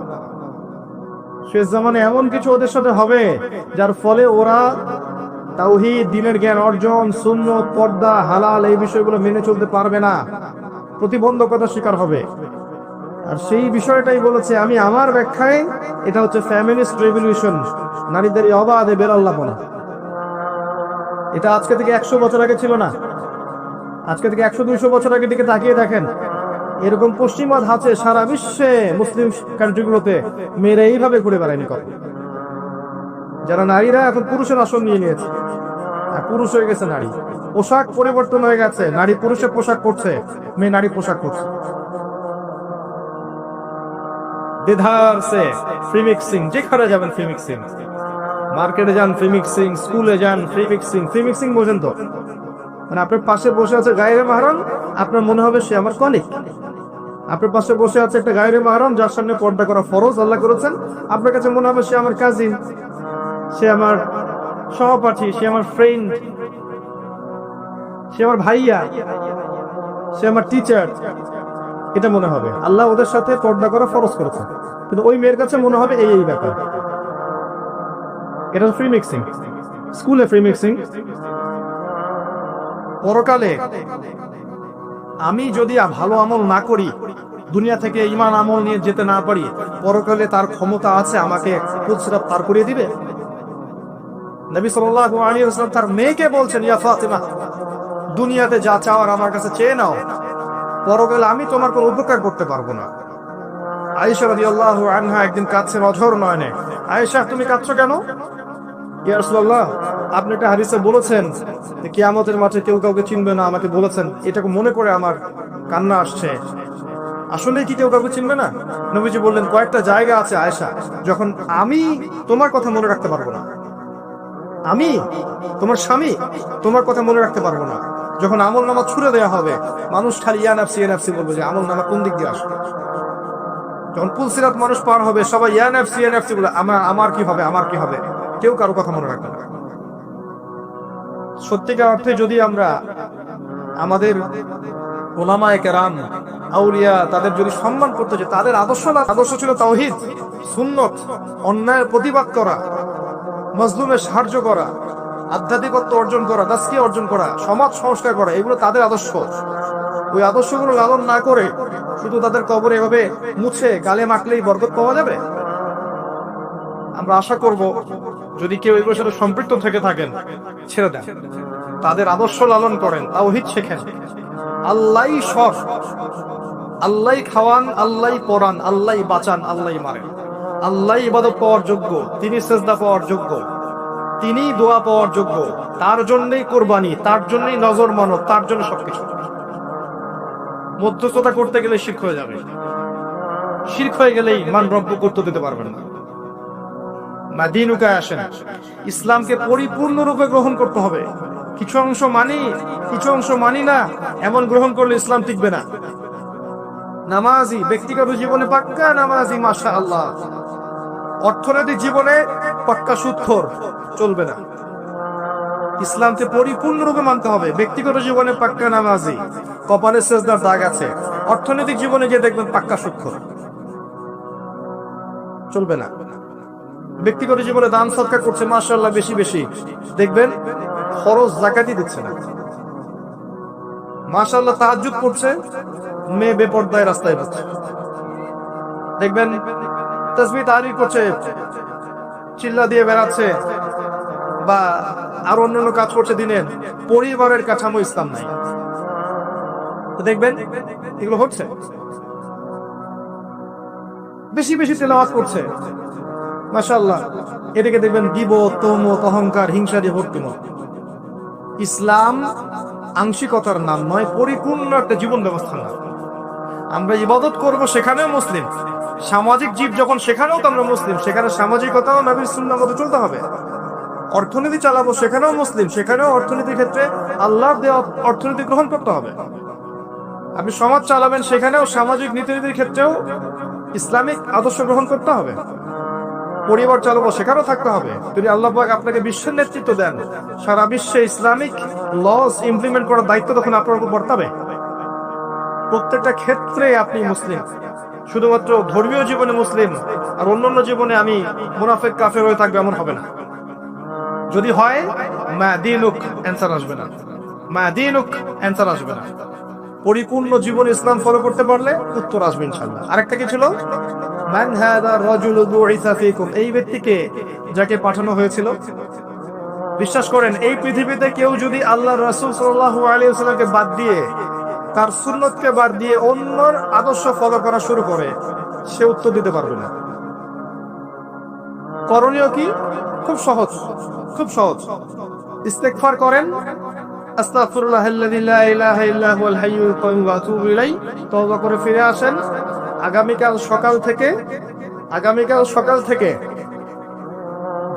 শেষ জামানায় এমন কিছু ওদের সাথে হবে যার ফলে ওরা তাওহীদ, দ্বীনের জ্ঞান অর্জন, সুন্নত, পর্দা, হালাল এই বিষয়গুলো মেনে চলতে পারবে না, প্রতিবন্ধকতার শিকার হবে। আর সেই বিষয়টাই বলেছে আমি আমার ব্যাখ্যায়, এটা হচ্ছে ফেমিনিস্ট রেভলিউশন, নারীদের এই অবাধে বেরাল্লাপনা। এটা আজকে থেকে 100 বছর আগে ছিল না। আজকে থেকে 100-200 বছর আগে দিকে তাকিয়ে দেখেন, এরকম পশ্চিমা ধাঁচে সারা বিশ্বে মুসলিম কান্ট্রিগুলোতে মেয়েরা এইভাবে ঘুরে বেড়ায়নি কখন। যারা নারীরা এখন পুরুষের আসন নিয়ে নিয়েছে, আর পুরুষ হয়ে গেছে নারী। পোশাক পরিবর্তন হয়ে গেছে, নারী পুরুষের পোশাক করছে, মেয়ে নারী পোশাক করছে। দেধার সে ফ্রি মিক্সিং, যেখানে যাবেন ফ্রি মিক্সিং, মার্কেটে যান ফ্রি মিক্সিং, স্কুলে যান ফ্রি মিক্সিং। ফ্রি মিক্সিং বোঝেন তো? মানে আপনার পাশে বসে আছে গায়রে মাহরাম, আপনার মনে হবে সে আমার কলিগ। আপনার পাশে বসে আছে একটা গায়রে মাহরাম যার সামনে পর্দা করা ফরজ আল্লাহ করেছেন, আপনার কাছে মনে হবে সে আমার কাজিন, সে আমার সহপাঠী, সে আমার ফ্রেন্ড, সে আমার ভাইয়া, সে আমার টিচার। এটা মনে হবে। আল্লাহ ওদের সাথে পর্দা করা ফরজ করেছে, কিন্তু ওই মেয়ের কাছে মনে হবে এই ব্যাপার। এটা ফ্রি মিক্সিং, স্কুলে ফ্রি মিক্সিং। পরকালে আমি যদি ভালো আমল না করি, দুনিয়া থেকে ঈমান আমল নিয়ে যেতে না পারি, পরকালে তার ক্ষমতা আছে আমাকে পুলসিরাত পার করিয়ে দিবে। নবী সাল্লাল্লাহু আলাইহি ওয়াসাল্লাম তার মেয়েকে বলছেন, ইয়া ফাতিমা, দুনিয়াতে যা চাওয়ার আমার কাছে চেয়ে নাও, পরকালে আমি তোমার কোনো উপকার করতে পারবো না। আয়েশা রাদিয়াল্লাহু আনহা একদিন কাঁদছেন অঝর নয়নে। আয়েশা, তুমি কাঁদছো কেন? ইয়া রাসূলুল্লাহ, আপনি একটা হাদিসে বলেছেন যে কিয়ামতের মাঠে কেউ কাউকে চিনবে না, আমাকে বলেছেন, এটাকে মনে করে আমার কান্না আসছে। আসলে কি কেউ কাউকে চিনবে না? নবীজি বললেন কয়েকটা জায়গা আছে আয়েশা, যখন আমি তোমার কথা মনে রাখতে পারবো না, আমি তোমার স্বামী তোমার কথা মনে রাখতে পারবো না। যখন আমল নামা ছুড়ে দেওয়া হবে, মানুষ খালি ইয়া নাফসি বলবে যে আমল নামা কোন দিক দিয়ে আসবে। যখন পুলসিরাত মানুষ পার হবে, সবাই ইয়া নাফসি বলে আমার কি হবে, আমার কি হবে, কেউ কারো কথা মনে রাখবে না। সত্যিকার অর্থে যদি আমরা আমাদের ওলামায়ে কেরাম, আউলিয়া, তাদের যদি সম্মান করতে, যে তাদের আদর্শ ছিল তাওহীদ, সুন্নত, অন্যায়ের প্রতিবাদ করা, মজলুমের সাহায্য করা, আধ্যাত্মিকত্ব অর্জন করা, তাজকিয়া অর্জন করা, সমাজ সংস্কার করা, এগুলো তাদের আদর্শ। ওই আদর্শগুলো লালন না করে শুধু তাদের কবরে এভাবে মুছে গালে মাখলেই বরকত পাওয়া যাবে? আমরা আশা করব যদি কেউ এগুলোর সাথে সম্পৃক্ত থেকে থাকেন, ছেড়ে দেন, তাদের আদর্শ লালন করেন, তাওহীদ শেখেন। আল্লাহই সব, আল্লাহই খাওয়ান, আল্লাহই পড়ান, আল্লাহই বাঁচান, আল্লাহই মারেন, আল্লাহই ইবাদত পাওয়ার যোগ্য, তিনি সেজদা পাওয়ার যোগ্য, তিনি দোয়া পাওয়ার যোগ্য, তার জন্যই কোরবানি, তার জন্যই নজর মানত, তার জন্য সবকিছু। মধ্যস্থতা করতে গেলে শিরক হয়ে যাবে, শিরক হয়ে গেলেই মান রব্য করতে দিতে পারবেন না। মাদিনুকায় আসেন, ইসলামকে পরিপূর্ণরূপে গ্রহণ করতে হবে। কিছু অংশ মানি, কিছু অংশ মানি না, এমন গ্রহণ করলে ইসলাম টিকবে না। নামাজি ব্যক্তিগত জীবনে পাক্কা নামাজি, মাশাআল্লাহ, অর্থনৈতিক জীবনে পাক্কা সুদখোর, চলবে না। ইসলামকে পরিপূর্ণরূপে মানতে হবে। ব্যক্তিগত জীবনে পাক্কা নামাজি, কপালে সেজদার দাগ আছে, অর্থনৈতিক জীবনে গিয়ে দেখবেন পাক্কা সুদখোর, চলবে না। ব্যক্তিগত জীবনে দান সদকা করছে মাশাআল্লাহ বেশি বেশি, দেখবেন খরচ যাকাতই দিচ্ছে না। মাশাআল্লাহ তাহাজ্জুদ পড়ছে, মেয়ে বেপরদায় রাস্তায় যাচ্ছে, দেখবেন তাসবিহ তাহলিল করছে, চিল্লা দিয়ে বেড়াচ্ছে, বা আর অন্যান্য কাজ করছে দিনের, পরিবারের কাঠামো ইসলাম নাই। তো দেখবেন এগুলো হচ্ছে। বেশি বেশি তেলাওয়াত করছে মাশাআল্লাহ, এদিকে দেখবেন গীবত, তহমত, অহংকার, হিংসা দিয়ে ভর্তিমত। ইসলাম আংশিকতার নাম নয়, পরিপূর্ণ একটা জীবন ব্যবস্থার নাম। আমরা ইবাদত করব সেখানেও মুসলিম, সামাজিক জীব যখন সেখানেও তো আমরা মুসলিম, সেখানে সামাজিকতাও নবীর সুন্নাহ মতো চলতে হবে। অর্থনীতি চালাবো সেখানেও মুসলিম, সেখানেও অর্থনীতির ক্ষেত্রে আল্লাহর দেওয়া অর্থনীতি গ্রহণ করতে হবে। আপনি সমাজ চালাবেন সেখানেও সামাজিক নীতিনীতির ক্ষেত্রেও ইসলামিক আদর্শ গ্রহণ করতে হবে। পরিবার চালাবো সেখানেও থাকতে হবে। যদি আল্লাহ পাক আপনাকে বিশ্বের নেতৃত্ব দেন, সারা বিশ্বে ইসলামিক লস ইমপ্লিমেন্ট করার দায়িত্ব তখন আপনার উপর বর্তাবে। প্রত্যেকটা ক্ষেত্রে আপনি মুসলিম। শুধুমাত্র ধর্মীয় জীবনে মুসলিম আর অন্যান্য জীবনে আমি মুনাফিক কাফের হয়ে থাকবে, এমন হবে না। যদি হয় মা দীনুক, অ্যান্সার আসবে না, মা দীনুক, অ্যান্সার আসবে না। পরিপূর্ণ জীবন ইসলাম ফলো করতে পারলে উত্তর আসবে ইনশাআল্লাহ। আরেকটা কি ছিল? মান হাদা রাজুলু বুইসা ফীকুম, এই ব্যক্তিকে যাকে পাঠানো হয়েছিল। বিশ্বাস করেন এই পৃথিবীতে কেউ যদি আল্লাহর রাসূল সাল্লাল্লাহু আলাইহি ওয়াসাল্লামকে বাদ দিয়ে, তার সুন্নতকে বাদ দিয়ে অন্যর আদর্শ ফলো করা শুরু করে, সে উত্তর দিতে পারবে না। করণীয় কি? খুব সহজ, খুব সহজ। ইস্তেগফার করেন, আস্তাগফিরুল্লাহাল্লাযী লা ইলাহা ইল্লা হুয়াল হাইয়ুল কাইয়ুম ওয়া আতুবু ইলাইহি, তওবা করে ফিরে আসেন। আগামীকাল সকাল থেকে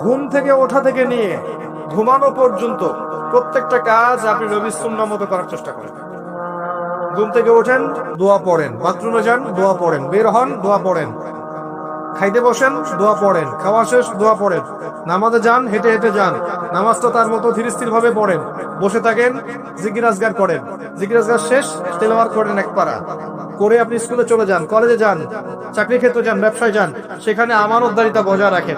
ঘুম থেকে ওঠা থেকে নিয়ে ঘুমানো পর্যন্ত প্রত্যেকটা কাজ আপনি নবীর সুন্নাহ মতো করার চেষ্টা করেন। ঘুম থেকে ওঠেন, দোয়া পড়েন, বাথরুমে যান, দোয়া পড়েন, বের হন, দোয়া পড়েন, খাইতে বসেন, দোয়া পড়েন, খাওয়া শেষ, দোয়া পড়েন, নামাজে যান, হেঁটে হেঁটে যান, নামাজটা তার মতো ধীর স্থির ভাবে পড়েন, বসে থাকেন, জিকির আজগার করেন, জিকির আজগার শেষ তেলাওয়াত করেন এক পারা করে আপনি স্কুলে চলে যান, কলেজে যান, চাকরি ক্ষেত্রে যান, ব্যবসায় যান, সেখানে আমানতদারিতা বজায় রাখেন,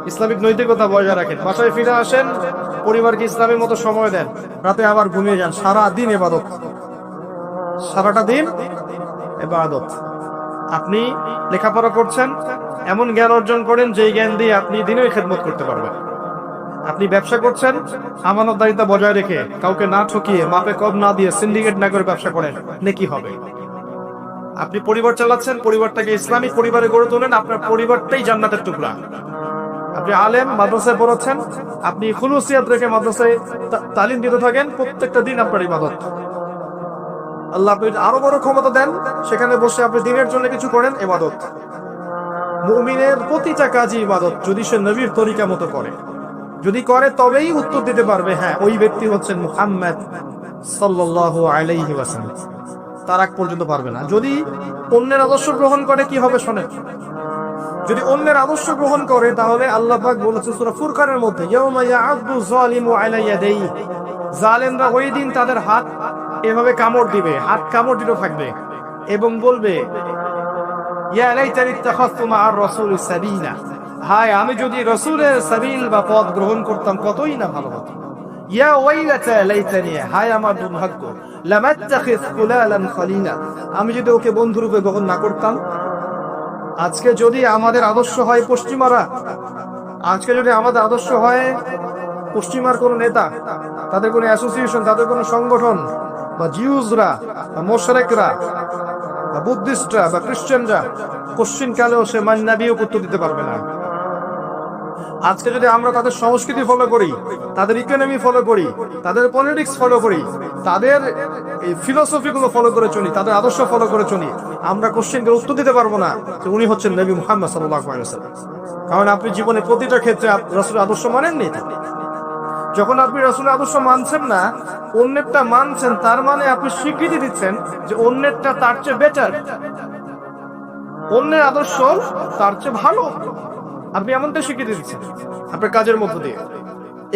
ইসলামিক নৈতিকতা বজায় রাখেন, বাসায় ফিরে আসেন, পরিবারকে ইসলামের মতো সময় দেন, রাতে আবার ঘুমিয়ে যান। সারা দিন ইবাদত, সারাটা দিন ইবাদত। আপনি লেখাপড়া করছেন, এমন জ্ঞান অর্জন করেন যেই জ্ঞান দিয়ে আপনি দিনের খেদমত করতে পারবেন। আপনি ব্যবসা করছেন, আমানতদারিতা বজায় রেখে, কাউকে না ঠকিয়ে, মাপে কম না দিয়ে, সিন্ডিকেট না করে ব্যবসা করেন, নেকি হবে। আপনি পরিবার চালাচ্ছেন, পরিবারটাকে ইসলামিক পরিবারে গড়ে তোলেন, আপনার পরিবারটাই জান্নাতের টুকরা। আপনি আলেম, মাদ্রাসায় পড়াচ্ছেন, আপনি খুলুসিয়াত রেখে মাদ্রাসায় তালিম দিতে থাকেন, প্রত্যেকটা দিন আপনার ইবাদত। আল্লাহ আপনি আরো বড় ক্ষমতা দেন, সেখানে বসে আপনি দিনের জন্য কিছু করেন, ইবাদত। মুমিনের প্রতিটা কাজই ইবাদত, যদি সে নবীর তরিকা মতো করে। যদি করে তবেই উত্তর দিতে পারবে, হ্যাঁ ওই ব্যক্তি হচ্ছেন মুহাম্মদ সাল্লাল্লাহু আলাইহি ওয়াসাল্লাম। তার আগ পর্যন্ত পারবে না। যদি অন্যের আদর্শ গ্রহণ করে কি হবে শোনেন। যদি অন্যের আদর্শ গ্রহণ করে তাহলে আল্লাহ পাক বলেছেন সূরা ফুরকানের মধ্যে, ইয়াউমা ইয়া'আদু যালিমু আলা ইয়াদাইহি, জালেমরা ওই দিন তাদের হাত এভাবে কামড় দিবে, হাত কামড় দিতে থাকবে এবং বলবে, ইয়া লাইতানি ইত্তাখাযতু মা'আর রাসূলি সাবিলা, হায় আমি যদি রাসূলের সাবিল বা পথ গ্রহণ করতাম কতই না ভালো হতো। ইয়া ওয়াইলাতা লাইতানি, হায় আমার দুর্ভাগ্য, লাম আত্তাখিয ফুলালান খলিলা, আমি যদি ওকে বন্ধুরূপে গ্রহণ না করতাম। আজকে যদি আমাদের আদর্শ হয় পশ্চিমারা, আজকে যদি আমাদের আদর্শ হয় পশ্চিমার কোন নেতা, তাদের কোন অ্যাসোসিয়েশন, তাদের কোন সংগঠন, বা জিউজরা বা মোশরেকরা বা বুদ্ধিস্টরা বা খ্রিস্টানরা, কোশ্চিন কালেও সে মান্নাবিও উত্তর দিতে পারবে না। আজকে যদি আমরা তাদের সংস্কৃতি ফলো করি, তাদের ইকোনমি ফলো করি, তাদের পলিটিক্স ফলো করি, তাদের এই ফিলোসফি গুলো ফলো করে চলি, তাদের আদর্শ ফলো করে চলি, আমরা কোশ্চেনকে উত্তর দিতে পারবো না যে উনি হচ্ছেন নবী মুহাম্মদ সাল্লাল্লাহু আলাইহি ওয়াসাল্লাম। কারণ আপনি জীবনে প্রতিটা ক্ষেত্রে রাসূলের আদর্শ মানেননি। যখন আপনি রাসূলের আদর্শ মানছেন না, অন্যেরটা মানছেন, তার মানে আপনি স্বীকৃতি দিচ্ছেন যে অন্যেরটা তার চেয়ে বেটার, অন্যের আদর্শ তার চেয়ে ভালো। আপনি এমনটা স্বীকৃতি দিচ্ছেন আপনার কাজের মধ্য দিয়ে।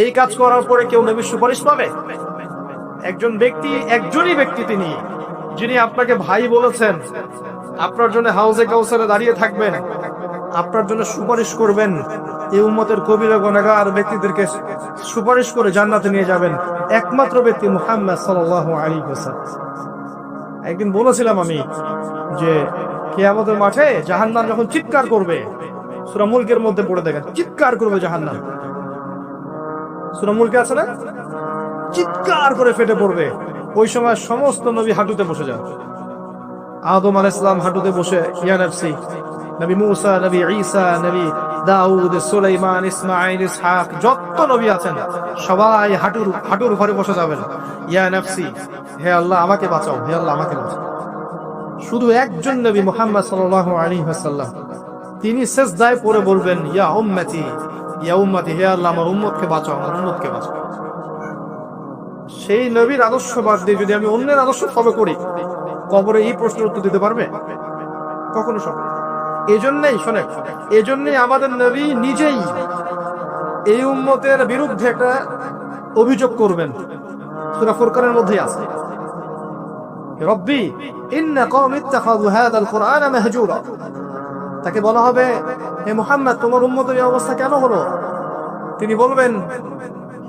এই কাজ করার পরে কেউ নবীর সুপারিশ পাবে? একজন ব্যক্তি, একজনই ব্যক্তি তিনি, যিনি আপনাকে ভাই বলেছেন, আপনার জন্য হাউজে কাউসারে দাঁড়িয়ে থাকবেন, আপনার জন্য সুপারিশ করবেন, এই উম্মতের কবিরা গুনাহগার ব্যক্তিদেরকে সুপারিশ করে জান্নাতে নিয়ে যাবেন, একমাত্র ব্যক্তি মুহাম্মদ সাল্লাল্লাহু আলাইহি ওয়াসাল্লাম। একদিন বলেছিলাম আমি যে কিয়ামতের মাঠে জাহান্নাম যখন চিৎকার করবে, সূরা মুলকের মধ্যে পড়ে দেখেন, চিৎকার করবে জাহান্নাম। সূরা মুলকে আছে না, চিৎকার করে ফেটে পড়বে। ওই সময় সমস্ত নবী হাঁটুতে বসে যান। আদম আলাইহিস সালাম হাঁটুতে বসে ইয়া নাফসি, নবী মুসা, নবী ঈসা, নবী দাউদ, সুলাইমান, ইসমাঈল, ইসহাক, যত নবী আছেন সবাই হাঁটুর উপরে বসে যাবেন, ইয়া নাফসি, হে আল্লাহ আমাকে বাঁচাও, হে আল্লাহ আমাকে বাঁচাও। শুধু একজন নবী মুহাম্মদ সাল্লাল্লাহু আলাইহি ওয়াসাল্লাম, তিনি সিজদায় পড়ে বলবেন, ইয়া উম্মতি, ইয়া উম্মতি, হে আল্লাহ আমার উম্মতকে বাঁচাও, আমার উম্মতকে বাঁচাও। সেই নবীর আদর্শ বাদ দিয়ে যদি আমি অন্যের আদর্শ ফলো করি, কবরে এই প্রশ্নের উত্তর দিতে পারবে? কখনো সম্ভব। এজন্যই শোনেন, এজন্যই আমাদের নবী নিজেই এই উম্মতের বিরুদ্ধে একটা অভিযোগ করবেন, সূরা ফুরকানের মধ্যেই আছে, রব্বি ইন্না কওমি ইত্তাখাযু হাযাল কুরআনা মাহজুরা। তাকে বলা হবে, হে মুহাম্মদ তোমার উম্মতের এই অবস্থা কেন হলো? তিনি বলবেন,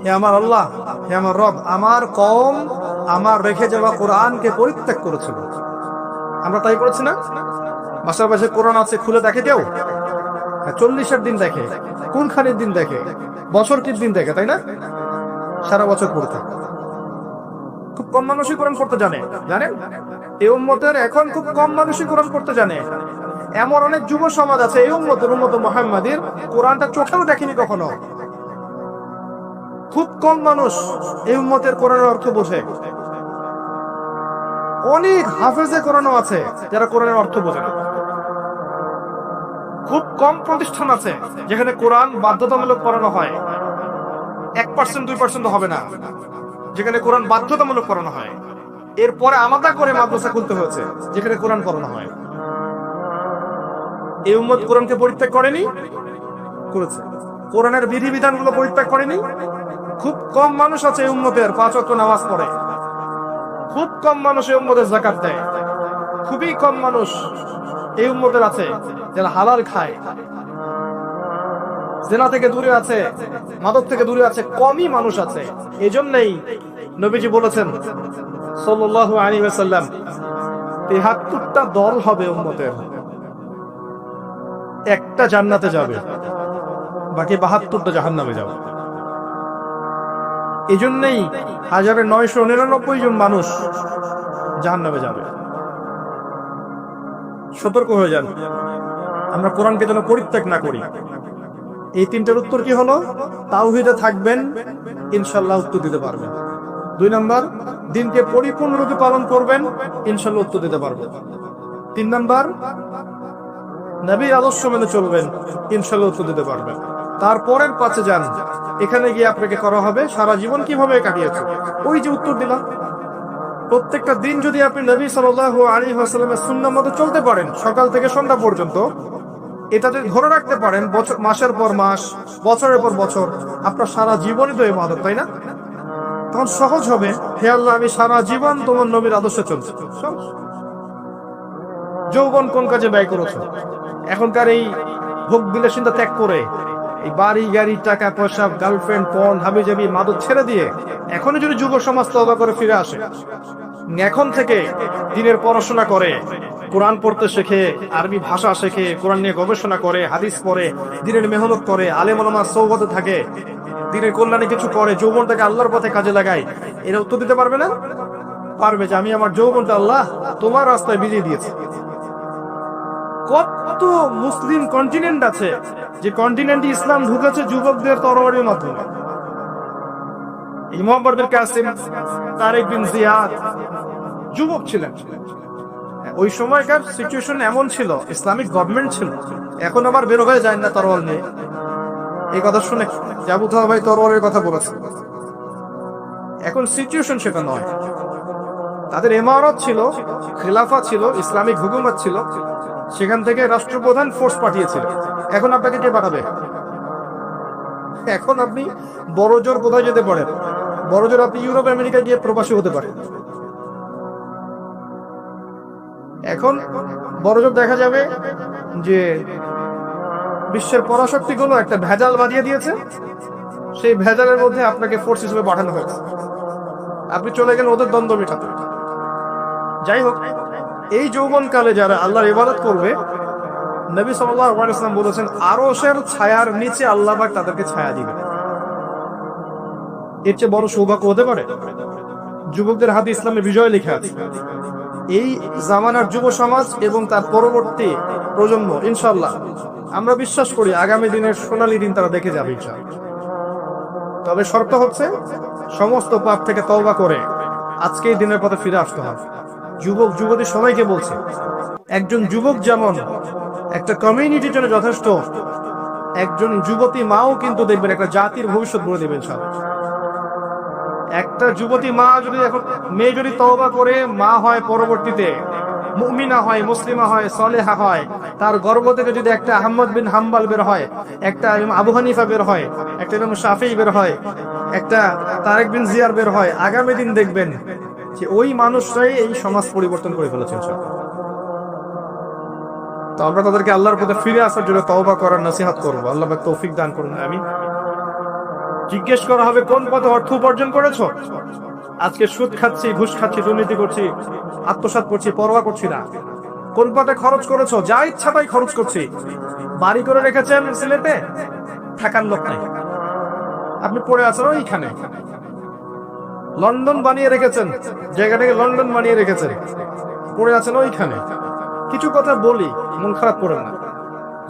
হে আমার আল্লাহ, হে আমার রব, আমার কওম আমার রেখে যাওয়া কোরআনকে পরিত্যাগ করেছিল। আমরা তাই করেছি না? বাসার পাশে কোরআন আছে, খুলে দেখে কেউ? 40-এর দিন দেখে, কোনখানের দিন দেখে, বছর কি দিন দেখে, তাই না? সারা বছর পড়তে খুব কম মানুষই কোরআন পড়তে জানে। জানেন, এই উম্মতের এখন খুব কম মানুষই কোরআন পড়তে জানে। এমন অনেক যুব সমাজ আছে এই উম্মত মুহাম্মাদের কোরআনটা চোখেও দেখেনি কখনো। খুব কম মানুষ এই উম্মতের কোরআনের অর্থ বোঝে। অনেক হাফেজে কোরআনও আছে যারা কোরআনের অর্থ বোঝে না। খুব কম প্রতিষ্ঠান আছে যেখানে কোরআন বাধ্যতামূলক পড়ানো হয়, 1% 2% হবে না, যেখানে কোরআন বাধ্যতামূলক পড়ানো হয়। এরপরে আলাদা করে মাদ্রাসা খুলতে হয়েছে যেখানে কোরআন পড়ানো হয়। এই উম্মত কোরআনকে পরিত্যাগ করেনি? করেছে। কোরআনের বিধিবিধান গুলো পরিত্যাগ করেনি? খুব কম মানুষ আছে এই উম্মতের 5 ওয়াক্ত নামাজ পড়ে। খুব কম মানুষ এই উম্মতের যাকাত দেয়। খুবই কম মানুষ এই উম্মতের আছে যারা হালাল খায়, জিনা থেকে দূরে আছে, মাদক থেকে দূরে আছে। কমই মানুষ আছে। এজন্যই নবীজি বলেছেন সাল্লাল্লাহু আলাইহি ওয়াসাল্লাম, ৭৩টা দল হবে উম্মতের, একটা জান্নাতে যাবে, বাকি ৭২টা জাহান্নামে যাবে। এজন্যই ১৯৯৯ জন মানুষ জাহান্নামে যাবে। সতর্ক হয়ে যান, আমরা কোরআনকে যেন পরিত্যাগ না করি। এই তিনটার উত্তর কি হলো? তাওহীদে থাকবেন, ইনশাআল্লাহ উত্তর দিতে পারবেন। 2 নাম্বার, দিনকে পরিপূর্ণরূপে পালন করবেন, ইনশাআল্লাহ উত্তর দিতে পারবেন। 3 নাম্বার, নবীর আদর্শ মেনে চলবেন, ইনশাআল্লাহ উত্তর দিতে পারবেন। তারপরের 5-এ যান, এখানে গিয়ে আপনাকে করা হবে সারা জীবন কিভাবে কাটিয়েছে, ওই যে উত্তর দিলাম। প্রত্যেকটা দিন যদি আপনি নবী সাল্লাল্লাহু আলাইহি ওয়াসাল্লামের সুন্নাহ মতো চলতে পারেন, সকাল থেকে সন্ধ্যা পর্যন্ত, এটা যদি ধরে রাখতে পারেন বছর, মাসের পর মাস, বছরের পর বছর, আপনার সারা জীবনই তো ইবাদত, তাই না? তখন সহজ হবে, হে আল্লাহ আমি সারা জীবন তোমার নবীর আদর্শে চলছি। যৌবন কোন কাজে ব্যয় করেছো? এখনকার এই ভোগ বিলাসিতা ত্যাগ করে, এই বাড়ি গাড়ি, টাকা পয়সা, গার্লফ্রেন্ড, পর্ন, হাবিজাবি, মাদক ছেড়ে দিয়ে এখনই যদি যুব সমাজ তওবা করে ফিরে আসে, এখন থেকে দিনের পড়াশোনা করে, কোরআন পড়তে শেখে, আরবি ভাষা শেখে, কোরআন নিয়ে গবেষণা করে, হাদিস পড়ে, দিনের মেহনত করে, আলেম ওলামার সহবতে থাকে, দিনের কল্যাণে কিছু করে, যৌবনটাকে আল্লাহর পথে কাজে লাগায়, এরা উত্তর দিতে পারবে না? পারবে, যে আমি আমার যৌবনটা আল্লাহ তোমার রাস্তায় বিলিয়ে দিয়েছি। কত মুসলিম কন্টিনেন্ট আছে যে কন্টিনেন্টে ইসলাম ঢুকেছে যুবকদের তরবারির মাধ্যমে। মোহাম্মদ বিন কাসিম, তারেক বিন জিয়াদ যুবক ছিলেন। ওই সময়কার সিচুয়েশন এমন ছিল, ইসলামিক গভর্নমেন্ট ছিল। এখন আবার বের হয়ে যায় না তরোয়াল নিয়ে। এই কথা শুনে আবু তাহের ভাই তরোয়ালের কথা বলেছে। এখন সিচুয়েশন সেটা নয়। তাদের ইমারত ছিল, খিলাফা ছিল, ইসলামিক হুকুমত ছিল, সেখান থেকে রাষ্ট্রপ্রধান ফোর্স পাঠিয়েছিল। এখন আপনাকে কে পাঠাবে? এখন আপনি বড় জোর কোথায় যেতে পারেন? বড় জোর আপনি ইউরোপ আমেরিকা গিয়ে প্রবাসী হতে পারেন। এখন বড় জোর দেখা যাবে যে বিশ্বের পরাশক্তিগুলো একটা ভেজাল বাঁধিয়ে দিয়েছে, সেই ভেজালের মধ্যে আপনাকে ফোর্স হিসেবে পাঠানো হয়েছে, আপনি চলে গেলেন ওদের দ্বন্দ্ব মেটাতে। যাই হোক, এই যৌবনকালে যারা আল্লাহর ইবাদত করবে, নবী সাল্লাল্লাহু আলাইহি ওয়াসাল্লাম বলেছেন আরশের ছায়ার নিচে আল্লাহ পাক তাদেরকে ছায়া দিবেন। এর চেয়ে বড় সৌভাগ্য হতে পারে? যুবকদের হাতে ইসলামের বিজয় লেখা আছে। এই জামানার যুব সমাজ এবং তার পরবর্তী প্রজন্ম, ইনশাআল্লাহ আমরা বিশ্বাস করি আগামী দিনের সোনালী দিন তারা দেখে যাবে ইনশাআল্লাহ। তবে শর্ত হচ্ছে সমস্ত পাপ থেকে তওবা করে আজকেই দিনের পথে ফিরে আসতে হবে। যুবক যুবতী সবাইকে বলছে, একজন যুবক যেমন একটা কমিউনিটির জন্য যথেষ্ট, একজন যুবতী মাও কিন্তু দেখবেন একটা জাতির ভবিষ্যৎ গড়ে দেবেন সব। একটা যুবতী মা যদি, এখন মেয়ে যদি তওবা করে মা হয়, পরবর্তীতে মুমিনা হয়, মুসলিমা হয়, সলেহা হয়, তার গর্ভ থেকে যদি একটা আহমদ বিন হাম্বাল বের হয়, একটা আবু হানিফা বের হয়, একটা ইমাম শাফিঈ বের হয়, একটা তারেক বিন জিয়ার বের হয়, আগামী দিন দেখবেন যে ওই মানুষরাই এই সমাজ পরিবর্তন করে ফেলেছেন সব। তো আমরা তাদেরকে আল্লাহর পথে ফিরে আসার জন্য তওবা করার নসিহত করবো। আল্লাহ পাক তৌফিক দান করুন, আমিন। জিজ্ঞেস করা হবে কোন পথে অর্থ উপার্জন করেছো? আজকে সুদ খাচ্ছি, ঘুষ খাচ্ছি, দুর্নীতি করছি, আত্মসাৎ করছি, পরোয়া করছি না। কোন পথে খরচ করেছো? যা ইচ্ছা তাই খরচ করছি। বাড়ি করে রেখেছেন সিলেটে, থাকার লোক নাই, আপনি পড়ে আছেন ওইখানে। লন্ডন বানিয়ে রেখেছেন, জায়গাটাকে লন্ডন বানিয়ে রেখেছেন, পড়ে আছেন ওইখানে। কিছু কথা বলি, মন খারাপ করেন না।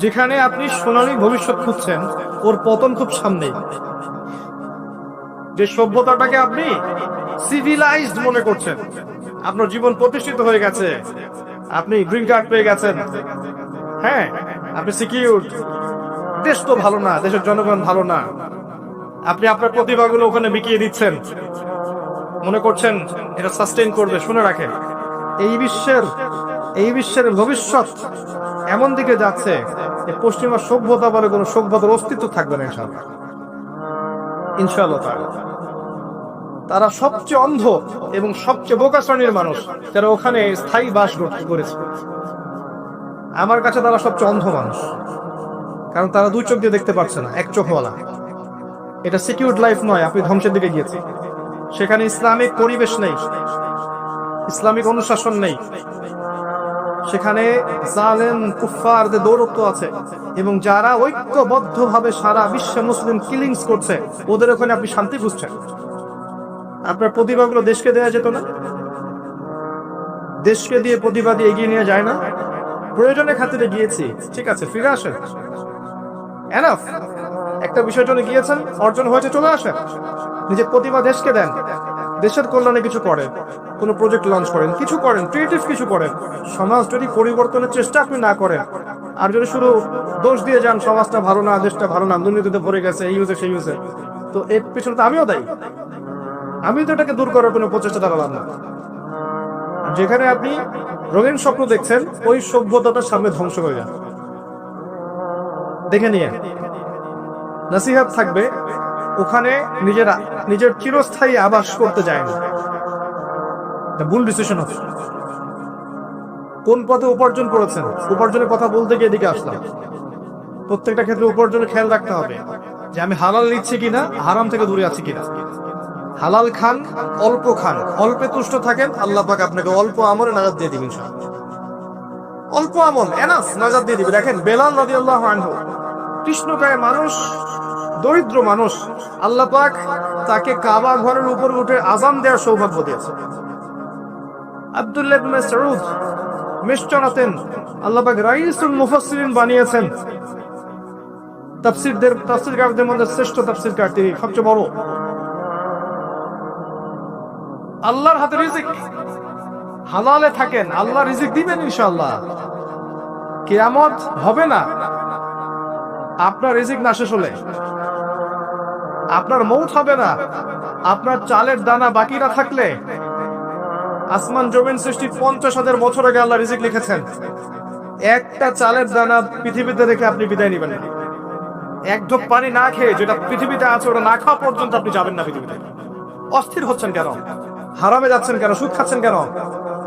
যেখানে আপনি সোনালী ভবিষ্যৎ খুঁজছেন, ওর পতন খুব সামনেই। যে সভ্যতাটাকে আপনি সিভিলাইজড মনে করছেন, আপনার জীবন প্রতিষ্ঠিত হয়ে গেছে, আপনি গ্রিন কার্ড পেয়ে গেছেন, হ্যাঁ আপনি সিকিউর, দেশ তো ভালো না, দেশের জনগণ ভালো না, আপনি আপনার প্রতিভাগুলো ওখানে বিকিয়ে দিচ্ছেন, মনে করছেন এটা সাস্টেইন করবে। শুনে রাখেন, এই বিশ্বের ভবিষ্যৎ এমন দিকে যাচ্ছে যে পশ্চিমা সভ্যতা বলে কোনো সভ্যতার অস্তিত্ব থাকবে না ইনশাআল্লাহ। ইনশাআল্লাহ তারা সবচেয়ে অন্ধ এবং সবচেয়ে বোকা শ্রেণীর মানুষ যারা ওখানে স্থায়ী বাস করেছে। আমার কাছে তারা সবচেয়ে অন্ধ মানুষ, কারণ তারা দুই চোখ দিয়ে দেখতে পারছে না, এক চোখওয়ালা। এটা সিকিউরড লাইফ নয়, আপনি ধ্বংসের দিকে গিয়েছে। সেখানে ইসলামিক পরিবেশ নেই, ইসলামিক অনুশাসন নেই, সেখানে জালেম কুফফারদের দৌরত্ব আছে, এবং যারা ঐক্যবদ্ধভাবে সারা বিশ্বে মুসলিম কিলিংস করছে, ওদের ওখানে আপনি শান্তি খুঁজছেন। আপনার প্রতিভাগুলো দেশকে দেওয়া যেত না? দেশকে দিয়ে প্রতিভা দিয়ে এগিয়ে নিয়ে যায় না? প্রয়োজনের খাতিরে গিয়েছি, ঠিক আছে, ফিরে আসেন, এনাফ। একটা বিষয়ের জন্য গিয়েছেন, অর্জন হয়েছে, চলে আসেন, নিজের প্রতিভা দেশকে দেন, দেশের কল্যাণে কিছু করেন, কোনো প্রজেক্ট লঞ্চ করেন, কিছু করেন, ক্রিয়েটিভ কিছু করেন। সমাজ যদি পরিবর্তনের চেষ্টা আপনি না করেন, আর যদি শুধু দোষ দিয়ে যান সমাজটা ভালো না, দেশটা ভালো না, দুর্নীতিতে ভরে গেছে, এই হয়েছে সেই হয়েছে, তো এর পেছনে তো আমিও দায়ী। আমি তো এটাকে দূর করার কোনো প্রচেষ্টা চালালাম না। যেখানে আপনি রঙিন স্বপ্ন দেখছেন, ওই সভ্যতাটার সামনে ধ্বংস হয়ে যান। দেখে নিয়ে নসিহত থাকবে, ওখানে নিজের চিরস্থায়ী আবাস করতে যায় না, ভুল ডিসিশন হচ্ছে। কোন পথে উপার্জন করেছেন, উপার্জনের কথা বলতে গিয়ে এদিকে আসলাম। প্রত্যেকটা ক্ষেত্রে উপার্জনের খেয়াল রাখতে হবে যে আমি হালাল নিচ্ছি কিনা, হারাম থেকে দূরে আছি কিনা। হালাল খান, অল্প খান, অল্পে তুষ্ট থাকেন, আল্লাহ পাক আপনাকে অল্প আমলে নাজাত দিয়ে দিবেন। অল্প আমল এনাফ, নাজাত দিয়ে দিবে। দেখেন বেলাল রাদিয়াল্লাহু আনহু, কৃষ্ণকায় মানুষ, দরিদ্র মানুষ, আল্লাহ পাক তাকে কাবা ঘরের উপর উঠে আযান দেওয়ার সৌভাগ্য দিয়েছে। আব্দুল্লাহ ইবনে মাসউদ মিশকাতেন, আল্লাহ পাক রাইসুল মুফাসসিরিন বানিয়েছেন। তাফসীরকারদের মধ্যে শ্রেষ্ঠ তাফসীরকার তিনি, সবচেয়ে বড়। আল্লাহর হাতে রিজিক, হালালে থাকেন, আল্লাহ রিজিক দিবেন ইনশাআল্লাহ। কিয়ামত হবে না আপনার রিজিক না শেষ হলে, আপনার মৌত হবে না আপনার চালের দানা বাকি না থাকলে। আসমান জমিন সৃষ্টির 50,000 বছর আগে আল্লাহ রিজিক লিখেছেন। একটা চালের দানা পৃথিবীতে রেখে আপনি বিদায় নেবেন না। এক ঢোক পানি না খেয়ে, যেটা পৃথিবীতে আছে ওটা না খাওয়া পর্যন্ত আপনি যাবেন না পৃথিবীতে। অস্থির হচ্ছেন কেন? হারামে যাচ্ছেন কেন? সুদ খাচ্ছেন কেন?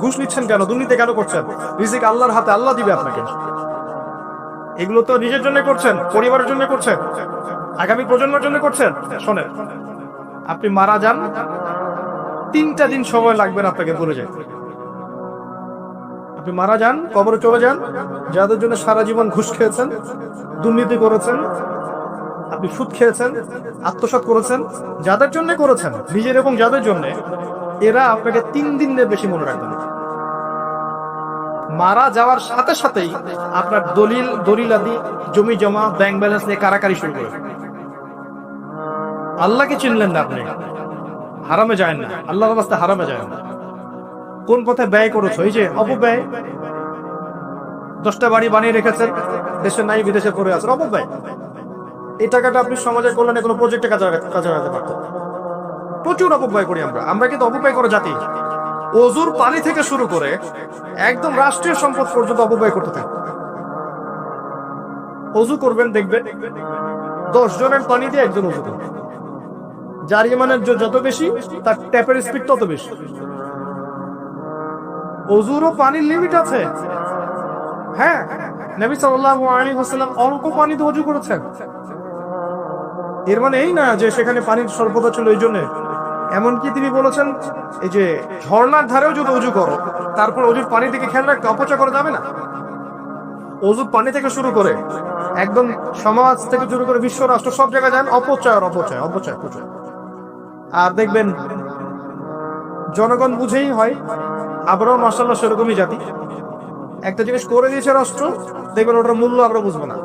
ঘুষ নিচ্ছেন কেন? দুর্নীতি কেন করছেন? রিজিক আল্লাহর হাতে, আল্লাহ দিবে আপনাকে। এগুলো তো নিজের জন্য করছেন, পরিবারের জন্য করছেন, আগামী প্রজন্মের জন্য করছেন। শোনেন, আপনি মারা যান, 3টা দিন সময় লাগবে না আপনাকে ভুলে যায়। আপনি মারা যান, কবরে চলে যান, যাদের জন্য সারা জীবন ঘুষ খেয়েছেন, দুর্নীতি করেছেন, আপনি সুদ খেয়েছেন, আত্মসাৎ করেছেন, যাদের জন্য করেছেন, নিজের এবং যাদের জন্য, এরা আপনাকে 3 দিনের বেশি মনে রাখবেন। মারা যাওয়ার সাথে সাথেই আপনার দলিলাদি, জমি জমা, ব্যাংক ব্যালেন্স নিয়ে কারাকারি শুরু করে। আল্লাহকে চিনলেন না আপনি, হারামে যায় না, আল্লাহর রাস্তায় হারামে যায় না। কোন পথে ব্যয় করেছো? এই যে অপব্যয়। 10টা বাড়ি বানিয়ে রেখেছেন, দেশে নাই, বিদেশে পড়ে আছেন, অপব্যয়। এই টাকাটা আপনি সমাজের কল্যাণে কোনো প্রজেক্টে কাজে লাগাতে পারতেন। প্রচুর অপব্যয় করি আমরা কিন্তু অপব্যয় করা জাতি। অজুর পানি থেকে শুরু করে একদম রাষ্ট্রীয় সম্পদ পর্যন্ত অপব্যয় করতে থাকে। অজু করবেন, দেখবেন 10 জনের পানি দিয়ে একজন অজু করবে। যার ইমানের যত বেশি, তার ট্যাপের স্পিড তত বেশি। অজুরও পানির লিমিট আছে। হ্যাঁ, নবী সাল্লাল্লাহু আলাইহি ওয়াসাল্লাম অল্প পানিতে অজু করেছেন। এর মানে এই না যে সেখানে পানির স্বল্পতা ছিল এই জন্য। এমনকি তিনি বলেছেন, এই যে ঝর্ণার ধারেও যদি অজু করো, তারপর অজুর পানি থেকে খেয়াল রাখতে, অপচয় করা যাবে না। অজুর পানি থেকে শুরু করে একদম সমাজ থেকে শুরু করে বিশ্ব রাষ্ট্র সব জায়গায় যান, অপচয় আর অপচয়, অপচয়, অপচয়। আর দেখবেন জনগণ বুঝেই হয়, আমরাও মাশাআল্লাহ সেরকমই জাতি। একটা জিনিস করে দিয়েছে রাষ্ট্র, দেখবেন ওটার মূল্য আমরা বুঝবো না।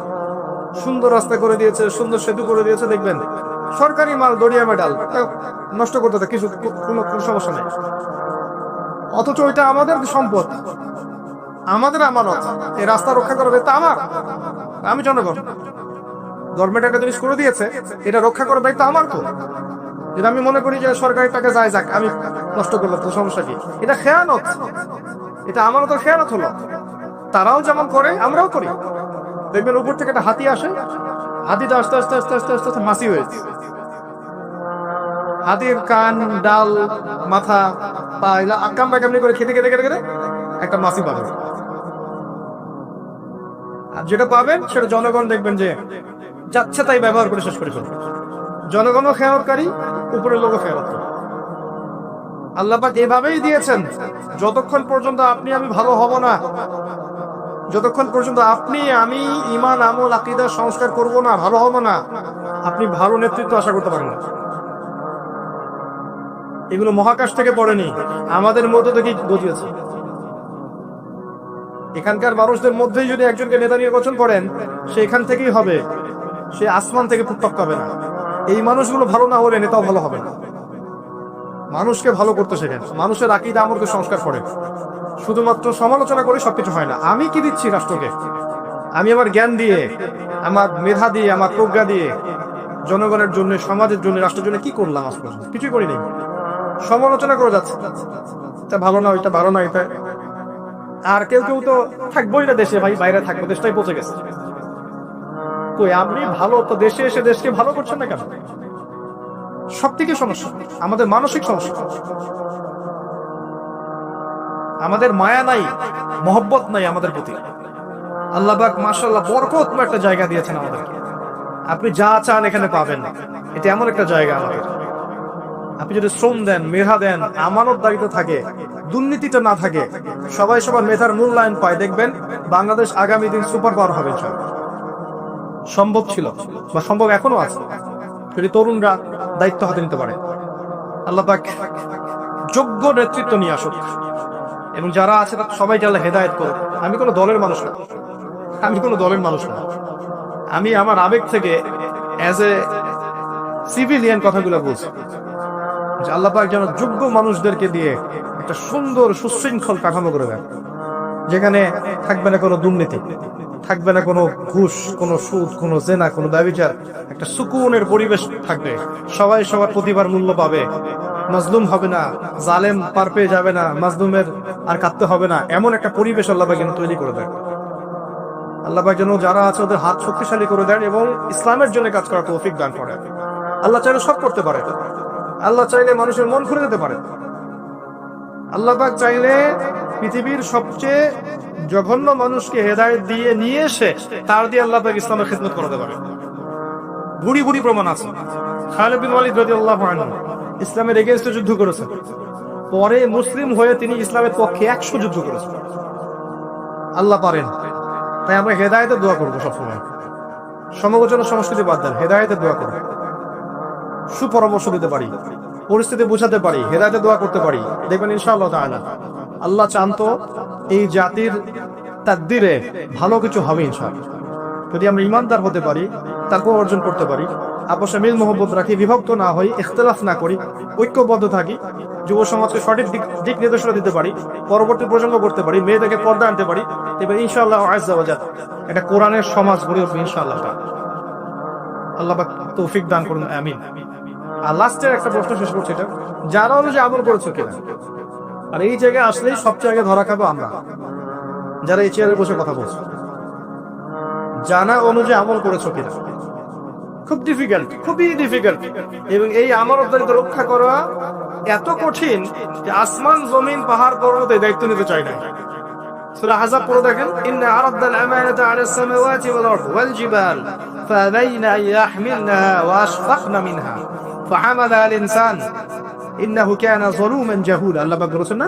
সুন্দর রাস্তা করে দিয়েছে, সুন্দর সেতু করে দিয়েছে, দেখবেন সরকারি মাল, দরিয়া মেডাল নষ্ট করতে থাকে, কিছু কোনো সমস্যা নেই। অথচ ওইটা আমাদের সম্পদ, আমাদের আমানত। এই রাস্তা রক্ষা করা দায়িত্ব আমার, আমি জনগণ। গভর্নমেন্ট একটা জিনিস করে দিয়েছে, এটা রক্ষা করার দায়িত্ব আমার। তো যেটা আমি মনে করি যে সরকারি টাকা যায় যাক, আমি নষ্ট করলাম, তো সমস্যা কি? এটা খেয়ানত, এটা আমানতের খেয়ানত হলো। তারাও যেমন করে, আমরাও করি। দেখবেন উপর থেকে একটা হাতি আসে, হাতিটা আস্তে আস্তে আস্তে আস্তে আস্তে আস্তে মাছি হয়েছে। হাতির কান, ডাল, মাথা, পা এগুলো আকাম বাকামনি করে খেতে খেতে খেতে খেতে একটা মাছি পাবেন। আর যেটা পাবেন সেটা জনগণ দেখবেন যে যাচ্ছে তাই ব্যবহার করে শেষ করে ফেলবে। জনগণও খেয়ালকারী, উপরের লোকও খেয়ালকারী। আল্লাহ পাক এভাবেই দিয়েছেন, যতক্ষণ পর্যন্ত আপনি আমি ভালো হব না, যতক্ষণ পর্যন্ত আপনি আমি ঈমান, আমল, আকীদা সংস্কার করব না, ভালো হব না, আপনি ভালো নেতৃত্ব আশা করতে পারেন না। এগুলো মহাকাশ থেকে পড়েনি, আমাদের মধ্যে থেকেই গজিয়েছে। এখানকার মানুষদের মধ্যেই যদি একজনকে নেতা নির্বাচন করেন, সে এখান থেকেই হবে। সে আসমান থেকে টপকাবে না। এই মানুষগুলো ভালো না হলে নেতাও ভালো হবে না। মানুষকে ভালো করতে শেখেন, মানুষের আকীদা আমলকে সংস্কার করেন। শুধুমাত্র সমালোচনা করে সবকিছু হয় না। আমি কি দিচ্ছি রাষ্ট্রকে? আমি আমার জ্ঞান দিয়ে, আমার মেধা দিয়ে, আমার প্রজ্ঞা দিয়ে জনগণের জন্য, সমাজের জন্য, রাষ্ট্রের জন্য কি করলাম? আজ পর্যন্ত কিছুই করিনি। সমালোচনা করে যাচ্ছে, এটা ভালো না, ওইটা ভালো না, এটা। আর কেউ কেউ তো থাকবোই না দেশে, ভাই বাইরে থাকবো, দেশটাই পচে গেছে। কই আপনি ভালো তো দেশে এসে দেশকে ভালো করছেন না কেন? সব থেকে সমস্যা আমাদের মানসিক সমস্যা। আমাদের মায়া নাই, মহব্বত নাই আমাদের প্রতি। আল্লাহ পাক মাশাআল্লাহ বরকতময় একটা জায়গা দিয়েছেন আমাদেরকে। আপনি যা চান এখানে পাবেন। এটা এমন একটা জায়গা আমাদের, আপনি যদি শ্রম দেন, মেধা দেন, আমানতদারিতা থাকে, দুর্নীতিটা না থাকে, সবাই সবার মেধার মূল্যায়ন পায়, দেখবেন বাংলাদেশ আগামী দিন সুপার পাওয়ার হবে। সম্ভব ছিল বা সম্ভব এখনো আছে, যদি তরুণরা দায়িত্ব হাতে নিতে পারে। আল্লাহ পাক যোগ্য নেতৃত্ব নিয়ে আসুক এবং যারা আছে সবাইকে আল্লাহ হেদায়েত করুক। আমি কোনো দলের মানুষ না, আমি আমার আবেগ থেকে অ্যাজ এ সিভিলিয়ান কথাগুলো বলছি যে আল্লাহ পাক যেন যোগ্য মানুষদেরকে দিয়ে একটা সুন্দর সুশৃঙ্খল কাঠামো করে দেন, যেখানে থাকবে না কোনো দুর্নীতি, থাকবে না কোনো ঘুষ, কোনো সুদ, কোনো জেনা, কোনো ব্যভিচার। একটা সুকুনের পরিবেশ থাকবে, সবাই সবার প্রতিভার মূল্য পাবে, মাজলুম হবে না, জালেম পার পেয়ে যাবে না, মাজলুমের আর কাঁদতে হবে না। এমন একটা পরিবেশ আল্লাহ পাক যেন তৈরি করে দেন। আল্লাহ পাক যেন যারা আছে ওদের হাত শক্তিশালী করে দেন এবং ইসলামের জন্য কাজ করার তৌফিক দান করেন। আল্লাহ চাইলে সব করতে পারে, আল্লাহ চাইলে মানুষের মন খুলে দিতে পারে। আল্লাহ পাক চাইলে পৃথিবীর সবচেয়ে জঘন্য মানুষকে হেদায়েত দিয়ে নিয়ে এসে তার দিয়ে আল্লাহ পাক ইসলামের খিদমত করতে পারে। বুড়ি বুড়ি প্রমাণ আছে। খালিদ বিন ওয়ালিদ রাদিয়াল্লাহু আনহু ইসলামের এগেইনস্টে যুদ্ধ করেছেন, পরে মুসলিম হয়ে তিনি ইসলামের পক্ষে 100 যুদ্ধ করেছেন। আল্লাহ পারেন, তাই আমরা হেদায়েতের দোয়া করবো সবসময়। সমালোচনা সংস্কৃতি বাদ দেন, হেদায়েতের দোয়া করবো। সুপরামর্শ দিতে পারি, পরিস্থিতি বোঝাতে পারি, হেদায়েতের দোয়া করতে পারি, দেখবেন ইনশাআল্লাহ তাআলা আল্লাহ চান তো এই জাতির তাকদীরে ভালো কিছু হবে ইনশাআল্লাহ। যদি আমরা ইমানদার হতে পারি, তাকওয়া অর্জন করতে পারি, আপসে মিল মোহব্বত রাখি, বিভক্ত না হই, ইখতিলাফ না করি, ঐক্যবদ্ধ থাকি, যুব সমাজকে সঠিক দিক নির্দেশনা দিতে পারি, পরবর্তী প্রজন্ম করতে পারি, মেয়েদেরকে পর্দা আনতে পারি, এবার ইনশাআল্লাহ আযজা ওয়া জাল এটা কোরআনের সমাজ গড়ে উঠবে ইনশাআল্লাহ। আল্লাহ পাক তৌফিক দান করুন, আমিন। আর লাস্টের একটা প্রশ্ন শেষ করছি, এটা যারা অনুযায়ী আমল করেছো কিনা। আর এই জায়গায় আসলেই সবচেয়ে আগে ধরা খাবো আমরা, যারা এই চেয়ারে বসে কথা বলছো। জানা অনুযায়ী আমল করেছো কিনা খুব ডিফিকাল্ট, খুবই ডিফিকাল্ট। এবং এই আমানতদারিতা রক্ষা করা এত কঠিন যে আসমান, জমিন, পাহাড়, পর্বত এই দায়িত্ব নিতে চায় না। সূরা আহজাব পড়ে দেখেন, ইন্না আরাদনাল আমানাতা আলাস সামাওয়াতি ওয়াল আরদি ওয়াল জিবাল ফাআবাইনা আন ইয়াহমিলনাহা ওয়া আশফাকনা মিনহা ফাহামালাহা আল ইনসান ইন্নাহু কানা যালুমান জাহুলা। আল্লাহ পাক বলেছেন না,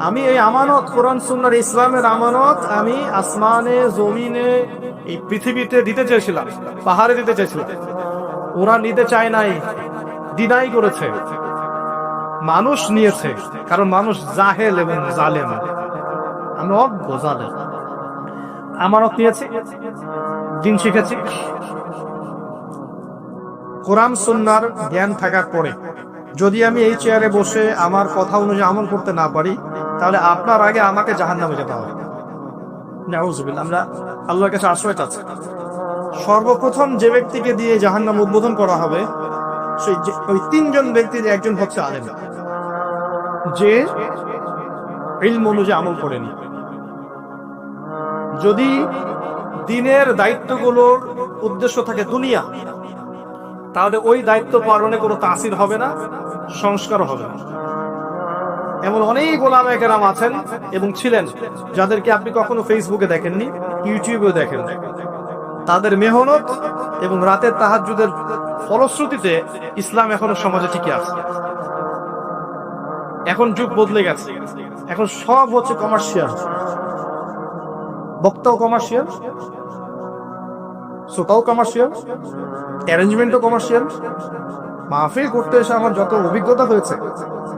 আমি এই আমানত, কোরআন সুন্নাহর ইসলামের আমানত আমি আসমানে, জমিনে, এই পৃথিবীতে দিতে চেয়েছিলাম, পাহাড়ে দিতে চেয়েছিলাম। ওরা নিতে চায় নাই, ডিনাই করেছে। মানুষ নিয়েছে, কারণ মানুষ জাহেল এবং জালেম। আমরা অজ্ঞ, জালেম। আমানত নিয়েছি, দিন শিখেছি। কোরআন সুন্নাহর জ্ঞান থাকার পরে যদি আমি এই চেয়ারে বসে আমার কথা অনুযায়ী আমল করতে না পারি, তাহলে আপনার আগে আমাকে জাহান্নামে যেতে হবে। নাউযুবিল্লাহ। আমরা আল্লাহর কাছে আশ্রয় চাচ্ছি। সর্বপ্রথম যে ব্যক্তিকে দিয়ে জাহান্নাম উদ্বোধন করা হবে, সেই ওই 3 জন ব্যক্তির একজন হচ্ছে আলেম, যে ইলম অনুযায়ী আমল করেনি। যদি দিনের দায়িত্বগুলোর উদ্দেশ্য থাকে দুনিয়া, তাহলে ওই দায়িত্ব পালনে কোনো তাসির হবে না, সংস্কার হবে না। এমন অনেক ওলামায়ে কেরাম আছেন এবং ছিলেন, যাদেরকে আপনি কখনো ফেসবুকে দেখেননি, ইউটিউবেও দেখেন। তাদের মেহনত এবং রাতের তাহাজ্জুদের ফলশ্রুতিতে ইসলাম এখনো সমাজে টিকে আছে। এখন যুগ বদলে গেছে, এখন সব হচ্ছে কমার্শিয়াল। বক্তাও কমার্শিয়াল, শ্রোতাও কমার্শিয়াল, অ্যারেঞ্জমেন্টও কমার্শিয়াল। মাহফিল করতে এসে আমার যত অভিজ্ঞতা হয়েছে,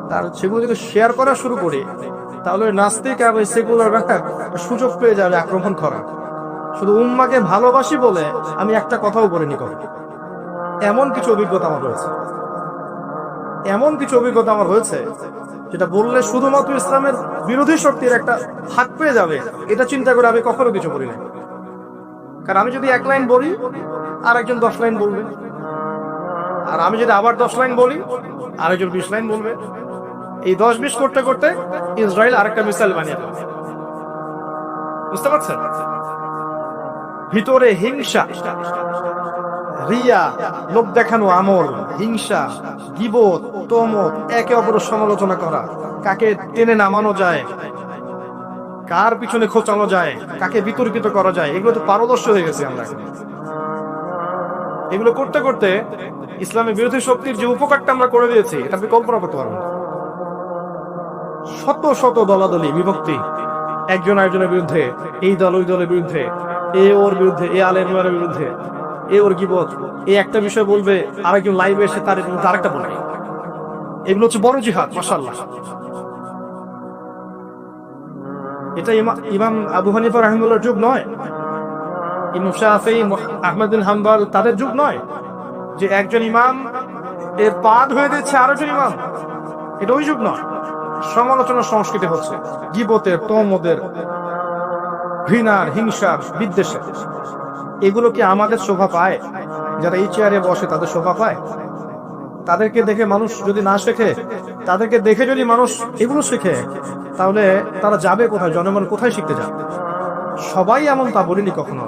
তার সেগুলো যদি শেয়ার করা শুরু করি, তাহলে নাস্তিক আর সেকুলার সুযোগ পেয়ে যাবে আক্রমণ করা। শুধু উম্মাকে ভালোবাসি বলে আমি একটা কথাও বলিনি কখনো। এমন কিছু অভিজ্ঞতা আমার হয়েছে, এমন কিছু অভিজ্ঞতা আমার হয়েছে যেটা বললে শুধুমাত্র ইসলামের বিরোধী শক্তির একটা হাত পেয়ে যাবে, এটা চিন্তা করে আমি কখনো কিছু বলি না। কারণ আমি যদি 1 লাইন বলি আর একজন 10 লাইন বলবে, আর আমি যদি আবার 10 লাইন বলি আরেকজন 20 লাইন বলবে। এই 10-20 করতে করতে ইসরায়েল আরেকটা মিসাইল বানিয়ে দেবে। বুঝতে পারছেন? ভিতরে হিংসা, রিয়া, লোক দেখানো আমল, হিংসা, গীবত, তমত, একে অপরের সমালোচনা করা, কাকে টেনে নামানো যায়, কার পিছনে খোঁচানো যায়, কাকে বিতর্কিত করা যায়, এগুলো তো পারদর্শী হয়ে গেছে আমরা। এগুলো করতে করতে ইসলামের বিরোধী শক্তির যে উপকারটা আমরা করে দিয়েছি এটা আপনি কল্পনা করতে পারবেন। শত শত দলাদলি, বিভক্তি, একজন আরেকজনের বিরুদ্ধে, এই দল ওই দলের বিরুদ্ধে, এ ওর বিরুদ্ধে, এ আলের বিরুদ্ধে, এ ওর গীবত, এই একটা বিষয় বলবে, আরেকজন লাইভে এসে তার বিরুদ্ধে আরেকটা বলবে। এগুলো হচ্ছে বড় জিহাদ, মাশাআল্লাহ। এটা ইমাম আবু হানিফা রাহিমাহুল্লাহর যুগ নয়, ইমাম শাফিঈ, আহমদ বিন হাম্বল তাদের যুগ নয় যে একজন ইমাম এর পাদ হয়ে দিচ্ছে আরেকজন ইমাম। এটা ওই যুগ নয়। সমালোচনার সংস্কৃতি হচ্ছে, গীবতের, তমদের, ঘৃণার, হিংসার, বিদ্বেষের। এগুলো কি আমাদের শোভা পায়? যারা এই চেয়ারে বসে তাদের শোভা পায়? তাদেরকে দেখে মানুষ যদি না শেখে, তাদেরকে দেখে যদি মানুষ এগুলো শেখে, তাহলে তারা যাবে কোথায়? জনগণ কোথায় শিখতে যাবে? সবাই এমন তা বলিনি কখনো।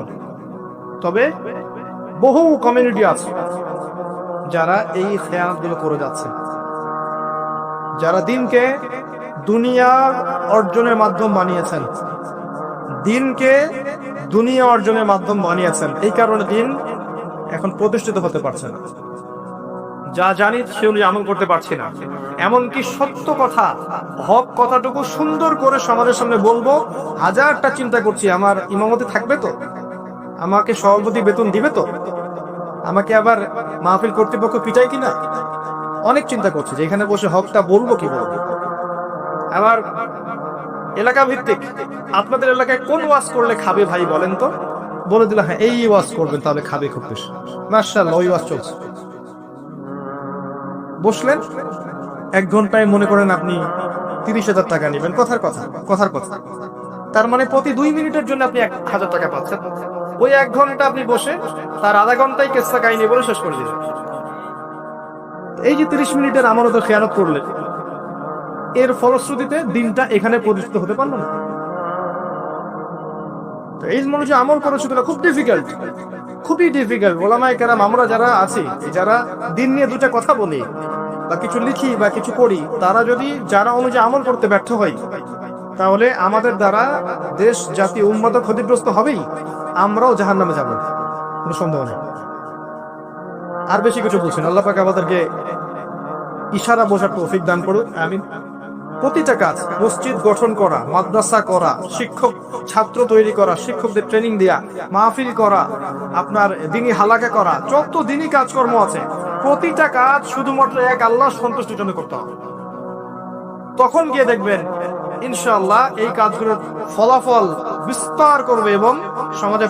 তবে বহু কমিউনিটি আছে যারা এই খেয়ালগুলো করে যাচ্ছে, যারা দিনকে দুনিয়া অর্জনের মাধ্যম বানিয়েছেন, দিনকে দুনিয়া অর্জনের মাধ্যম বানিয়েছেন। এই কারণে দিন এখন প্রতিষ্ঠিত হতে পারছে না। যা জানি সে অনুযায়ী আমল করতে পারছি না। এমনকি সত্য কথা, হক কথাটুকু সুন্দর করে সমাজের সামনে বলবো, হাজারটা চিন্তা করছি, আমার ইমামতি থাকবে তো, আমাকে সভাপতি বেতন দিবে তো, আমাকে আবার মাহফিল কর্তৃপক্ষ পিটাই কিনা, অনেক চিন্তা করছি যে এখানে বসে হকটা বলবো কি বলবো। আবার এলাকা ভিত্তিক, আপনাদের এলাকায় কোন ওয়াজ করলে খাবে ভাই বলেন তো, বলে দিল হ্যাঁ এই ওয়াজ করবেন তাহলে খাবে খুব বেশি, মাশাআল্লাহ ওই ওয়াজ চলছে। বসলেন 1 ঘন্টায় মনে করেন আপনি 30,000 টাকা নেবেন, কথার কথা। তার মানে প্রতি 2 মিনিটের জন্য আপনি 1,000 টাকা পাচ্ছেন। ওই 1 ঘন্টা আপনি বসে তার আধা ঘন্টায় কেসা কাহিনী বলে শেষ করে দিলেন। এই যে 30 মিনিটের আমানতের খেয়ানত করলেন, এর ফলশ্রুতিতে দিনটা এখানে প্রতিষ্ঠিত হতে পারলো না। তো এই মনে যে আমল করা সেটা খুব ডিফিকাল্ট, খুবই ডিফিকাল্ট। ওলামায়ে কেরাম আমরা যারা আছি, যারা দিন নিয়ে দুটা কথা বলি বা কিছু লিখি বা কিছু করি, তারা যদি যারা অনুযায়ী আমল করতে ব্যর্থ হয়, তাহলে আমাদের দ্বারা দেশ জাতি উম্মত ক্ষতিগ্রস্ত হবেই, আমরাও জাহান্নামে যাব, কোনো সন্দেহ নেই। আর বেশি কিছু বলছেন, আল্লাহ পাক আমাদেরকে ইশারা বোঝার তৌফিক দান করুন, আমিন। প্রতিটা কাজ, মসজিদ গঠন করা, মাদ্রাসা করা, শিক্ষক ছাত্র তৈরি করা, শিক্ষকদের ট্রেনিং দেয়া, মাহফিল করা, আপনার দিনী হালাকা করা, যত দিনী কাজকর্ম আছে, প্রতিটা কাজ শুধুমাত্র এক আল্লাহর সন্তুষ্টির জন্য করতে হবে। তখন গিয়ে দেখবেন ইনশাআল্লাহ এই কাজগুলোর ফলাফল বিস্তার করবে এবং সমাজে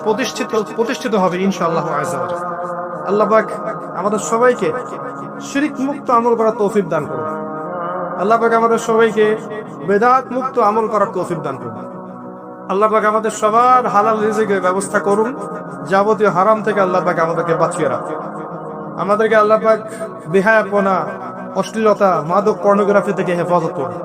প্রতিষ্ঠিত হবে ইনশাআল্লাহ আযজা ওয়া জাল্লা। আল্লাহ পাক আমাদের সবাইকে শিরক মুক্ত আমল করার তৌফিক দান করুন। আল্লাহ পাক আমাদের সবাইকে বেদাত মুক্ত আমল করার তৌফিক দান করুন। আল্লাহ পাক আমাদের সবার হালাল রিজিকের ব্যবস্থা করুন, যাবতীয় হারাম থেকে আল্লাহ পাক আমাদেরকে বাঁচিয়ে রাখুন। আমাদেরকে আল্লাহ পাক বেহায়াপনা, অশ্লীলতা, মাদক, পর্নোগ্রাফি থেকে হেফাজত করুন।